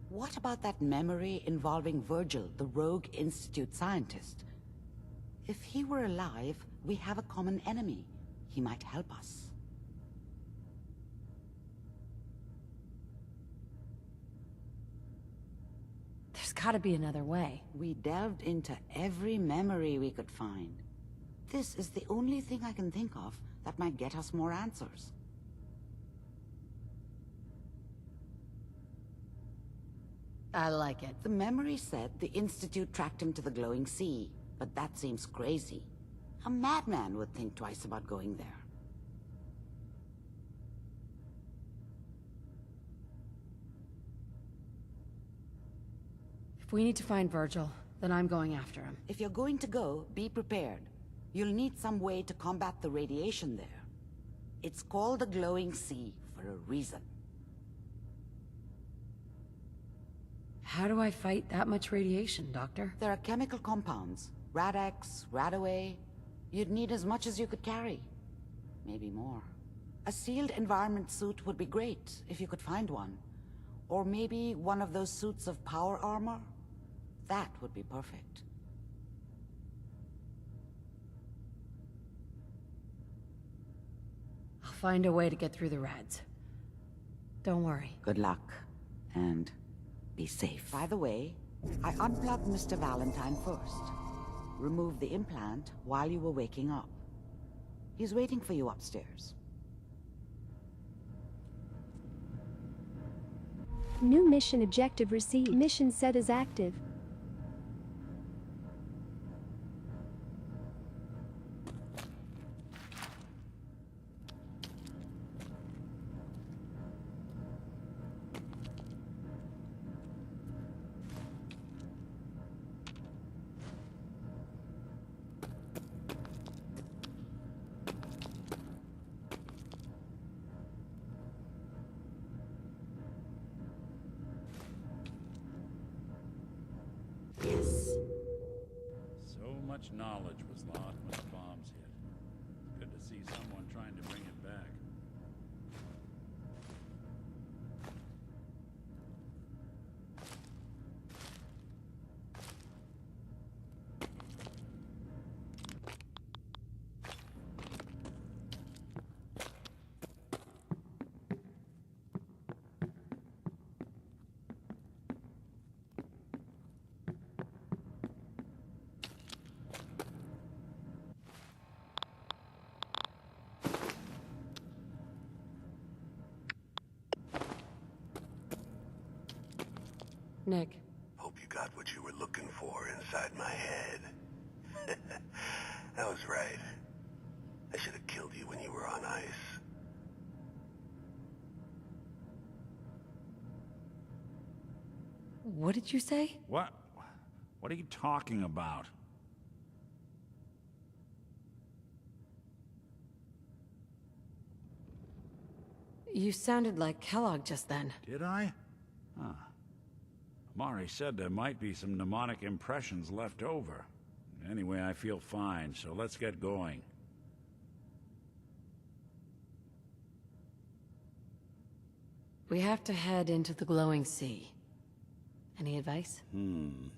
What about that memory involving Virgil, the rogue Institute scientist? If he were alive, we have a common enemy. He might help us. There's gotta be another way. We delved into every memory we could find. This is the only thing I can think of that might get us more answers. I like it. The memory said the Institute tracked him to the glowing sea, but that seems crazy. A madman would think twice about going there. If we need to find Virgil, then I'm going after him. If you're going to go, be prepared. You'll need some way to combat the radiation there. It's called the glowing sea for a reason. How do I fight that much radiation, Doctor? There are chemical compounds. Rad-X, Radaway. You'd need as much as you could carry. Maybe more. A sealed environment suit would be great, if you could find one. Or maybe one of those suits of power armor? That would be perfect. I'll find a way to get through the rads. Don't worry. Good luck. And be safe. By the way, I unplugged Mr. Valentine first. Removed the implant while you were waking up. He's waiting for you upstairs. New mission objective received. Mission set as active. Much knowledge was lost when the bombs hit. Good to see someone trying to bring it back. Nick. Hope you got what you were looking for inside my head. That was right. I should have killed you when you were on ice. What did you say? What? What are you talking about? You sounded like Kellogg just then. Did I? Huh. Mari said there might be some mnemonic impressions left over. Anyway, I feel fine, so let's get going. We have to head into the glowing sea. Any advice? I'm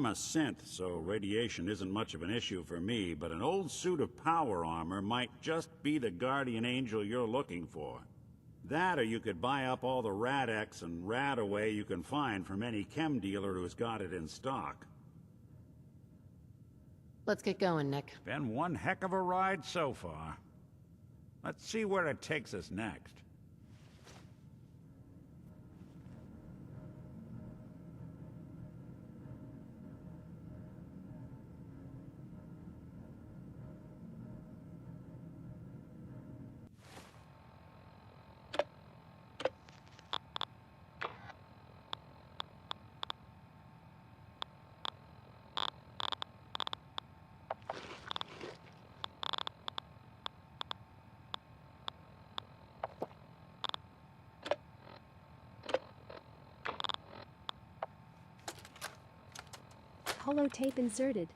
a synth, so radiation isn't much of an issue for me, but an old suit of power armor might just be the guardian angel you're looking for. That, or you could buy up all the Rad-X and Radaway you can find from any chem dealer who's got it in stock. Let's get going, Nick. Been one heck of a ride so far. Let's see where it takes us next. Holotape inserted.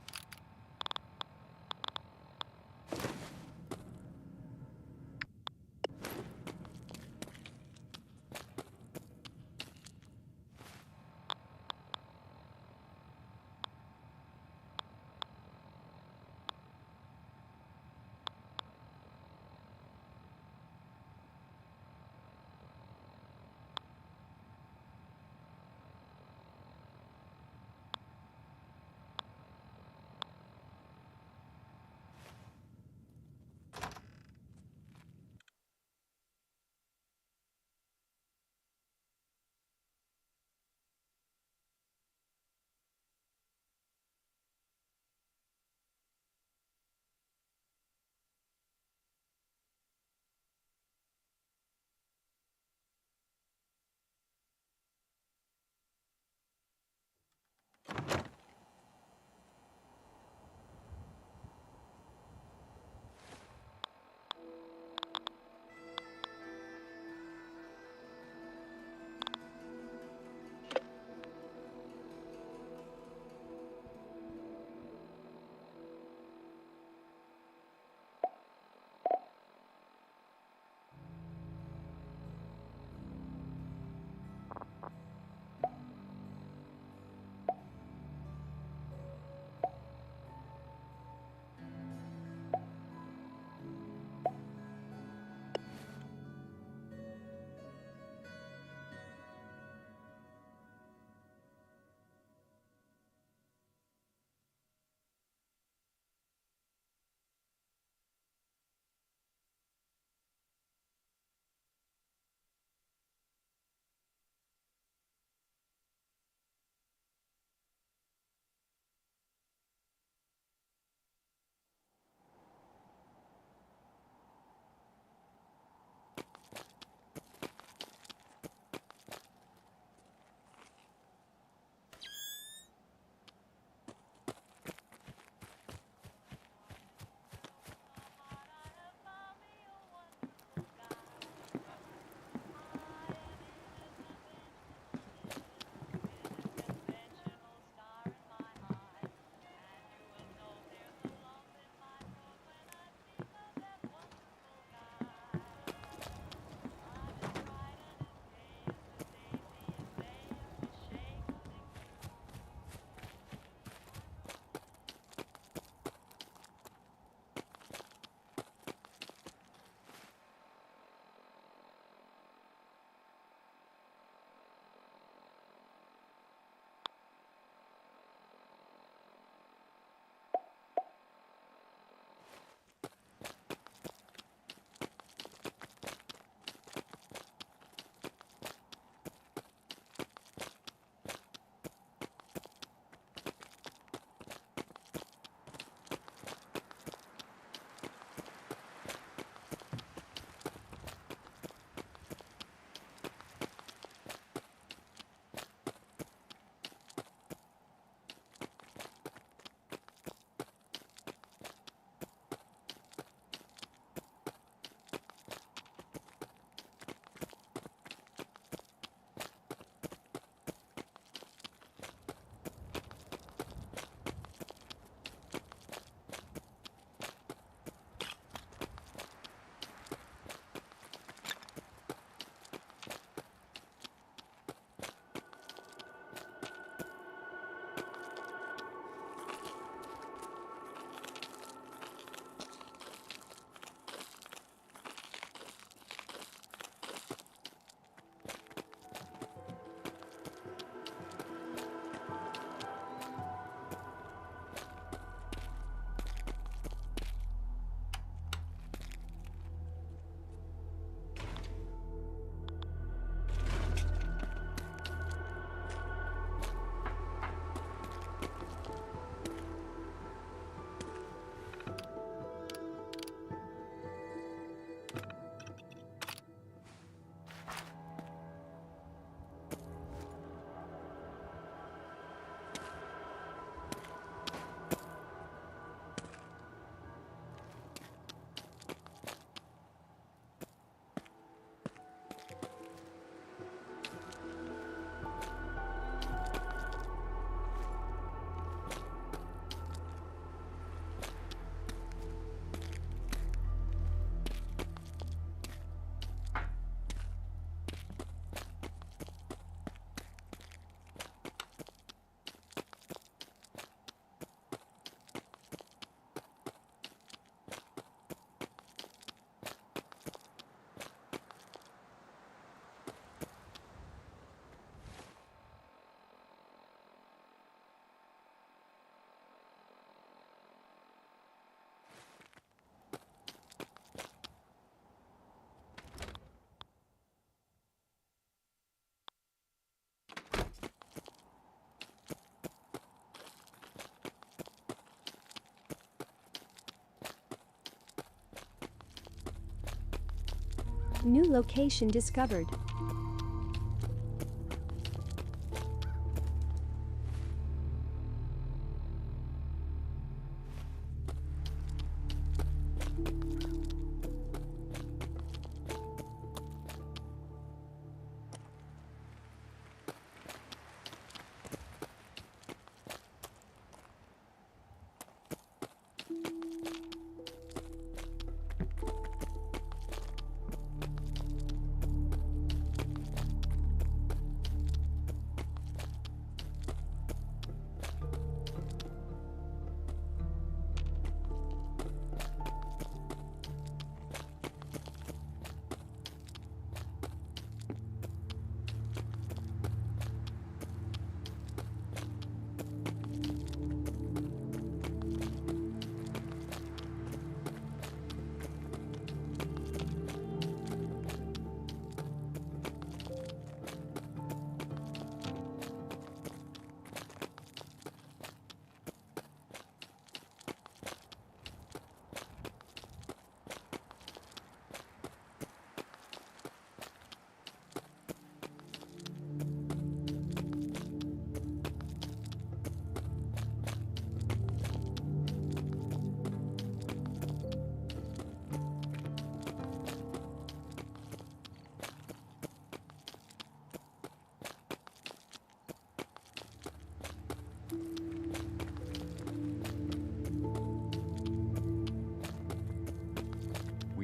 New location discovered.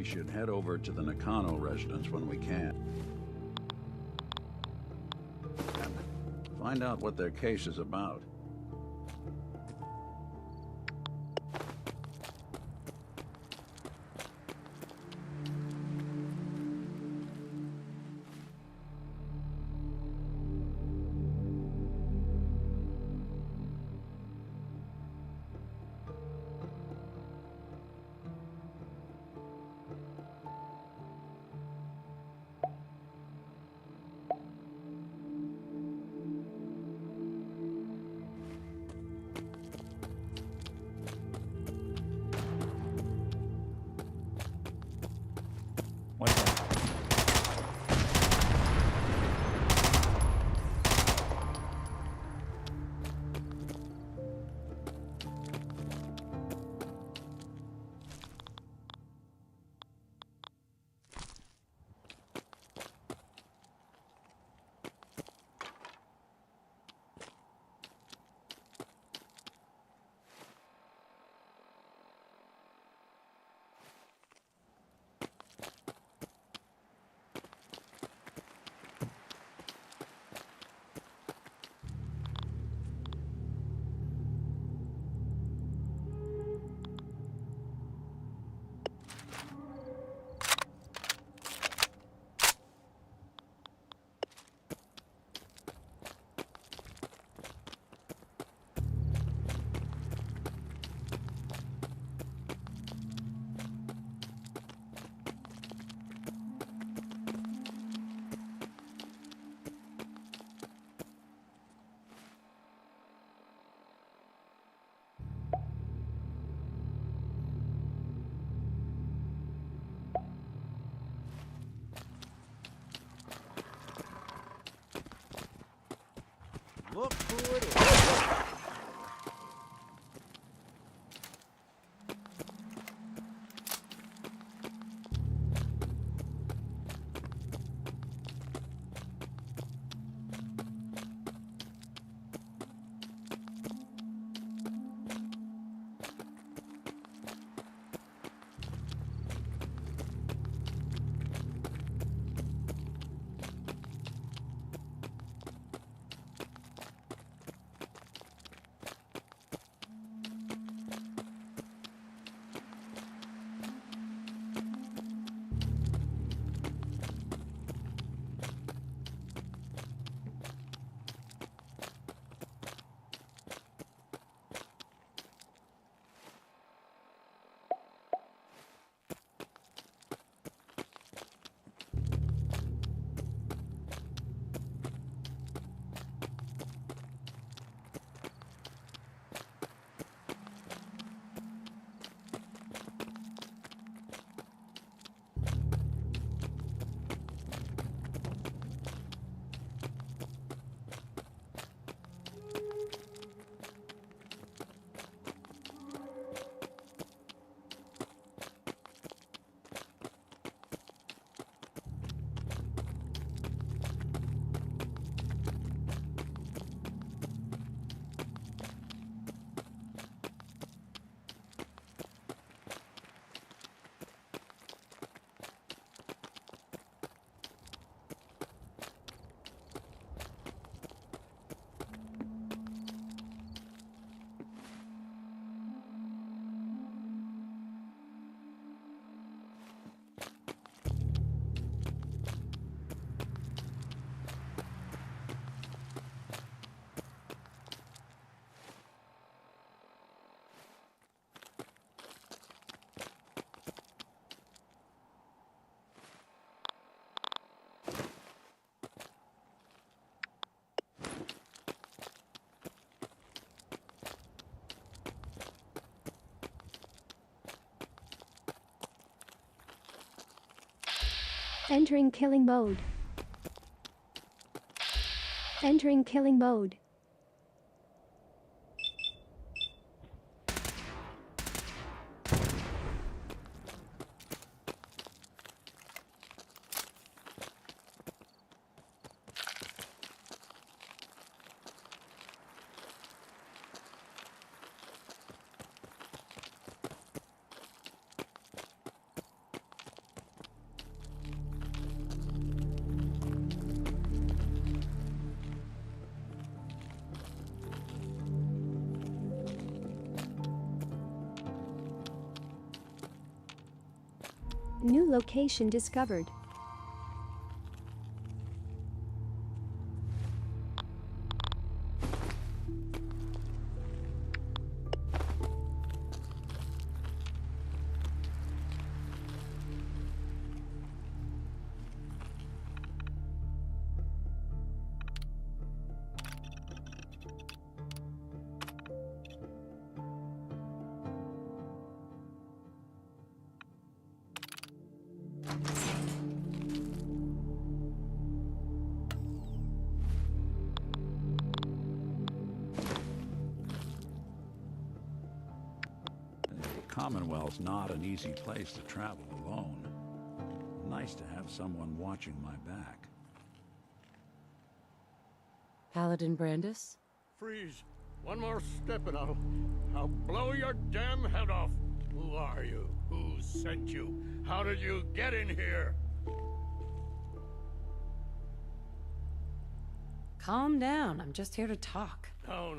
We should head over to the Nakano residence when we can. And find out what their case is about. Entering killing mode. Entering killing mode. New location discovered. Commonwealth's not an easy place to travel alone. Nice to have someone watching my back. Paladin Brandis? Freeze. One more step and I'll blow your damn head off. Who are you? Who sent you? How did you get in here? Calm down. I'm just here to talk. No.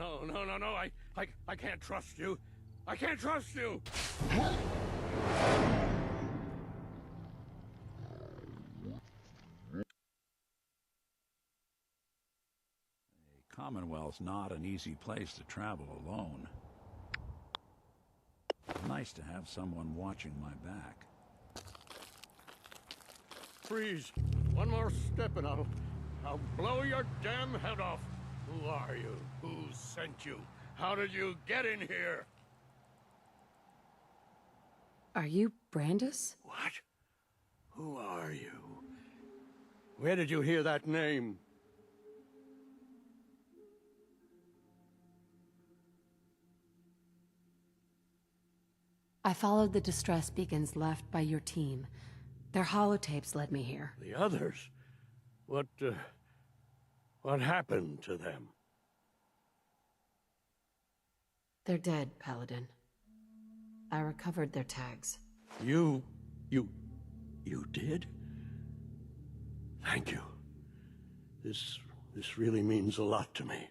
I can't trust you. I can't trust you! Commonwealth's not an easy place to travel alone. Nice to have someone watching my back. Freeze. One more step and I'll blow your damn head off. Who are you? Who sent you? How did you get in here? Are you Brandis? What? Who are you? Where did you hear that name? I followed the distress beacons left by your team. Their holotapes led me here. The others? What happened to them? They're dead, Paladin. I recovered their tags. You did? Thank you. This really means a lot to me.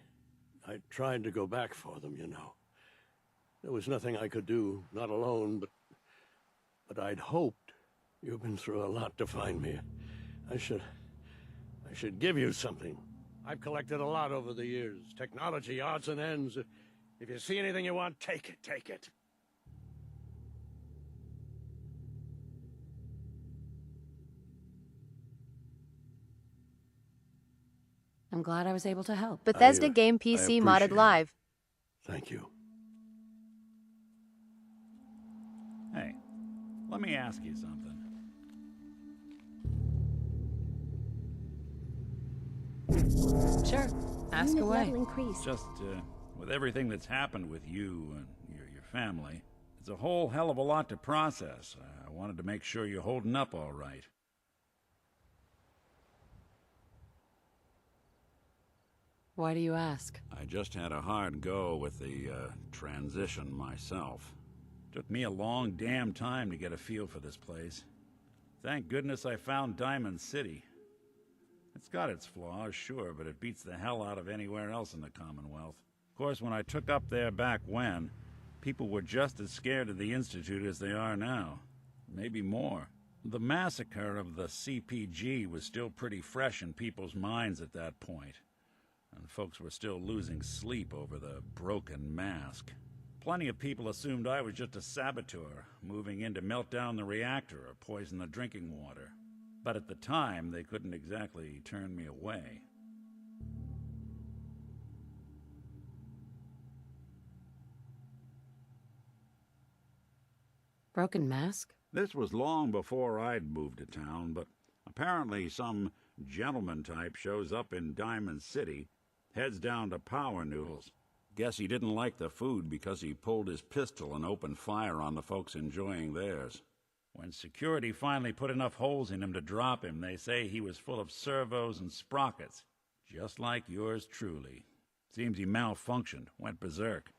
I tried to go back for them, you know. There was nothing I could do, not alone, but I'd hoped. You've been through a lot to find me. I should give you something. I've collected a lot over the years. Technology, odds and ends. If you see anything you want, take it, take it. I'm glad I was able to help. Bethesda Game PC modded live. Thank you. Hey, let me ask you something. Sure, ask Unit away. level increased. Just, with everything that's happened with you and your family, it's a whole hell of a lot to process. I wanted to make sure you're holding up all right. Why do you ask? I just had a hard go with the, transition myself. Took me a long damn time to get a feel for this place. Thank goodness I found Diamond City. It's got its flaws, sure, but it beats the hell out of anywhere else in the Commonwealth. Of course, when I took up there back when, people were just as scared of the Institute as they are now. Maybe more. The massacre of the CPG was still pretty fresh in people's minds at that point, and folks were still losing sleep over the broken mask. Plenty of people assumed I was just a saboteur, moving in to melt down the reactor or poison the drinking water. But at the time, they couldn't exactly turn me away. Broken mask? This was long before I'd moved to town, but Apparently, some gentleman type shows up in Diamond City, heads down to Power Noodles. Guess he didn't like the food because he pulled his pistol and opened fire on the folks enjoying theirs. When security finally put enough holes in him to drop him, they say he was full of servos and sprockets, just like yours truly. Seems he malfunctioned, went berserk.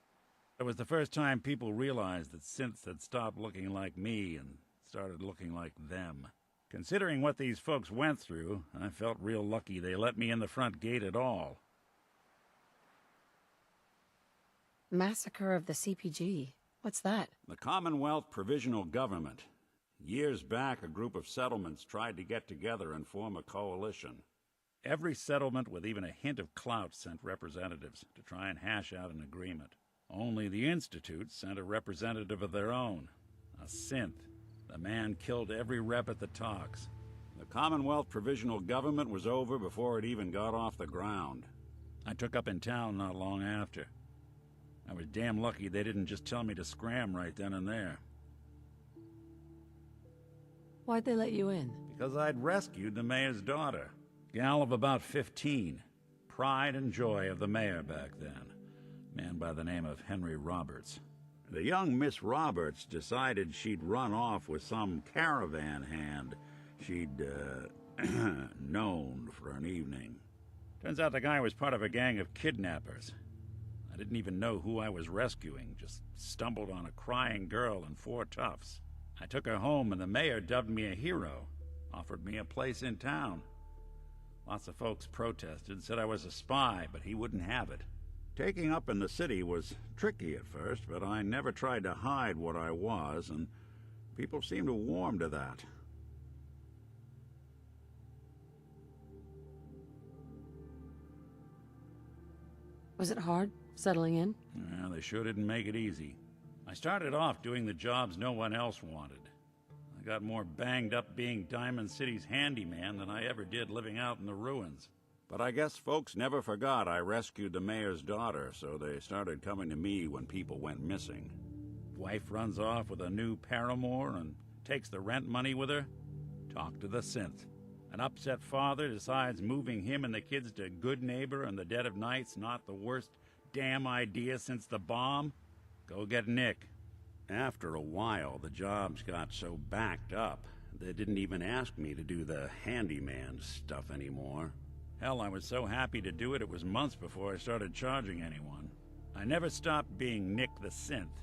It was the first time people realized that synths had stopped looking like me and started looking like them. Considering what these folks went through, I felt real lucky they let me in the front gate at all. Massacre of the CPG. What's that? The Commonwealth Provisional Government. Years back, a group of settlements tried to get together and form a coalition. Every settlement with even a hint of clout sent representatives to try and hash out an agreement. Only the Institute sent a representative of their own, a synth. The man killed every rep at the talks. The Commonwealth Provisional Government was over before it even got off the ground. I took up in town not long after. I was damn lucky they didn't just tell me to scram right then and there. Why'd they let you in? Because I'd rescued the mayor's daughter. Gal of about 15. Pride and joy of the mayor back then. Man by the name of Henry Roberts. The young Miss Roberts decided she'd run off with some caravan hand she'd, known for an evening. Turns out the guy was part of a gang of kidnappers. I didn't even know who I was rescuing, just stumbled on a crying girl and 4 toughs. I took her home and the mayor dubbed me a hero, offered me a place in town. Lots of folks protested, said I was a spy, but he wouldn't have it. Taking up in the city was tricky at first, but I never tried to hide what I was, and people seemed to warm to that. Was it hard, settling in? Yeah, they sure didn't make it easy. I started off doing the jobs no one else wanted. I got more banged up being Diamond City's handyman than I ever did living out in the ruins. But I guess folks never forgot I rescued the mayor's daughter, so they started coming to me when people went missing. Wife runs off with a new paramour and takes the rent money with her. Talk to the synth. An upset father decides moving him and the kids to Good Neighbor in the dead of night's not the worst damn idea since the bomb. Go get Nick. After a while, the jobs got so backed up, they didn't even ask me to do the handyman stuff anymore. Hell, I was so happy to do it, it was months before I started charging anyone. I never stopped being Nick the Synth,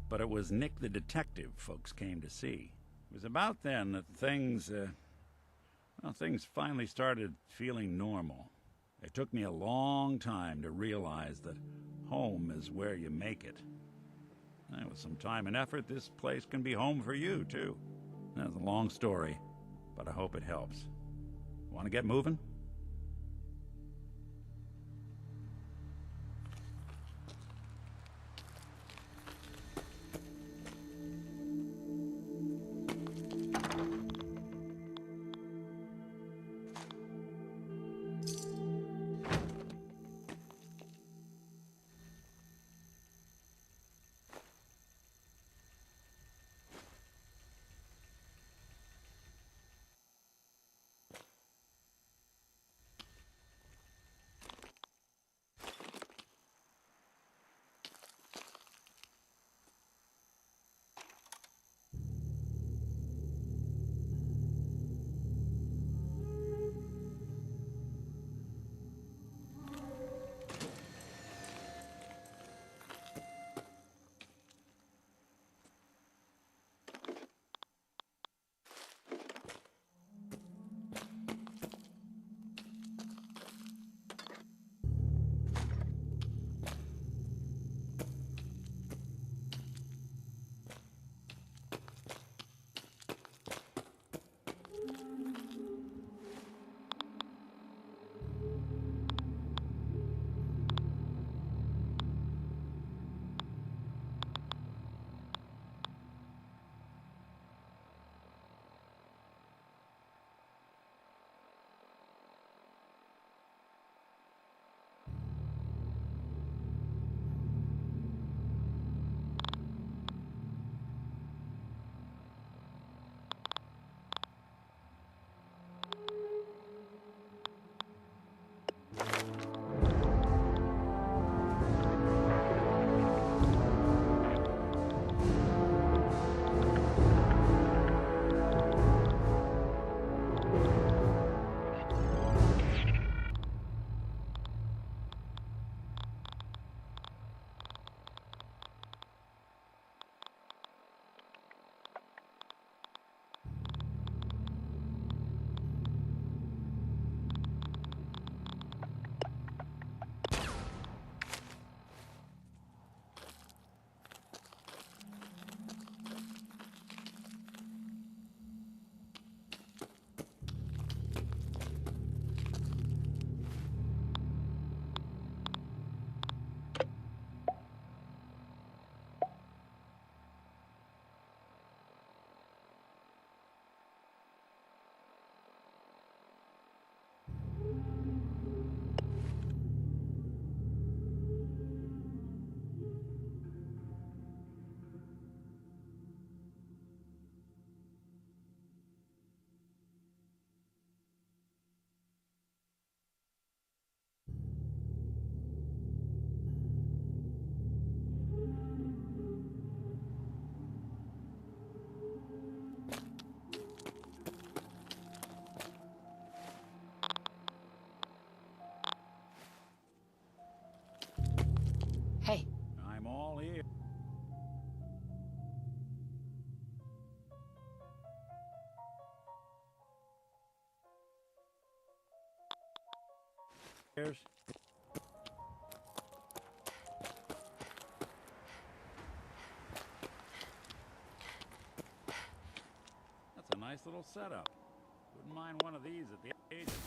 but it was Nick the Detective folks came to see. It was about then that things finally started feeling normal. It took me a long time to realize that home is where you make it. And with some time and effort, this place can be home for you, too. That's a long story, but I hope it helps. Want to get moving? Here's... That's a nice little setup. Wouldn't mind one of these at the agency.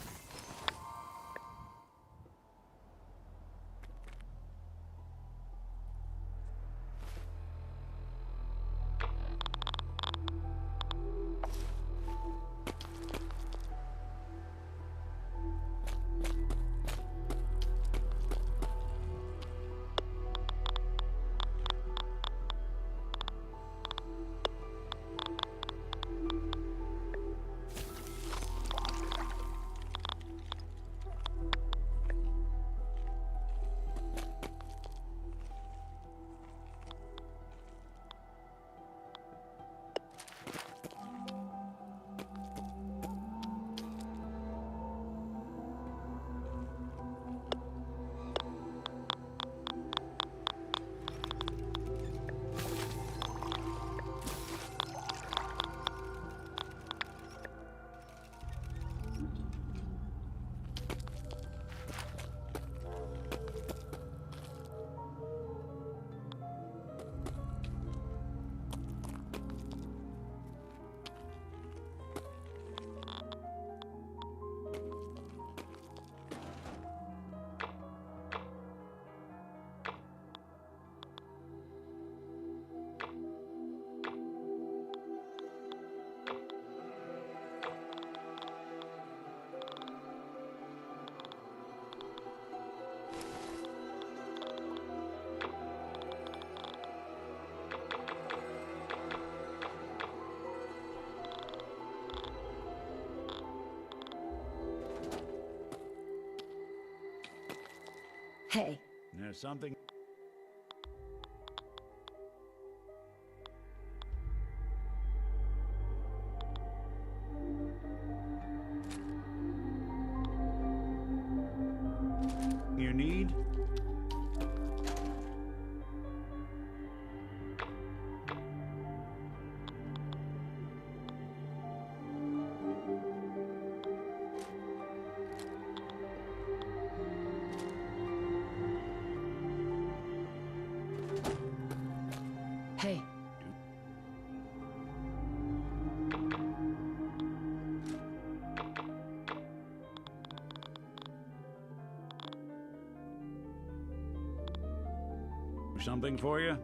Hey. There's something... you need? Hey. Something for you?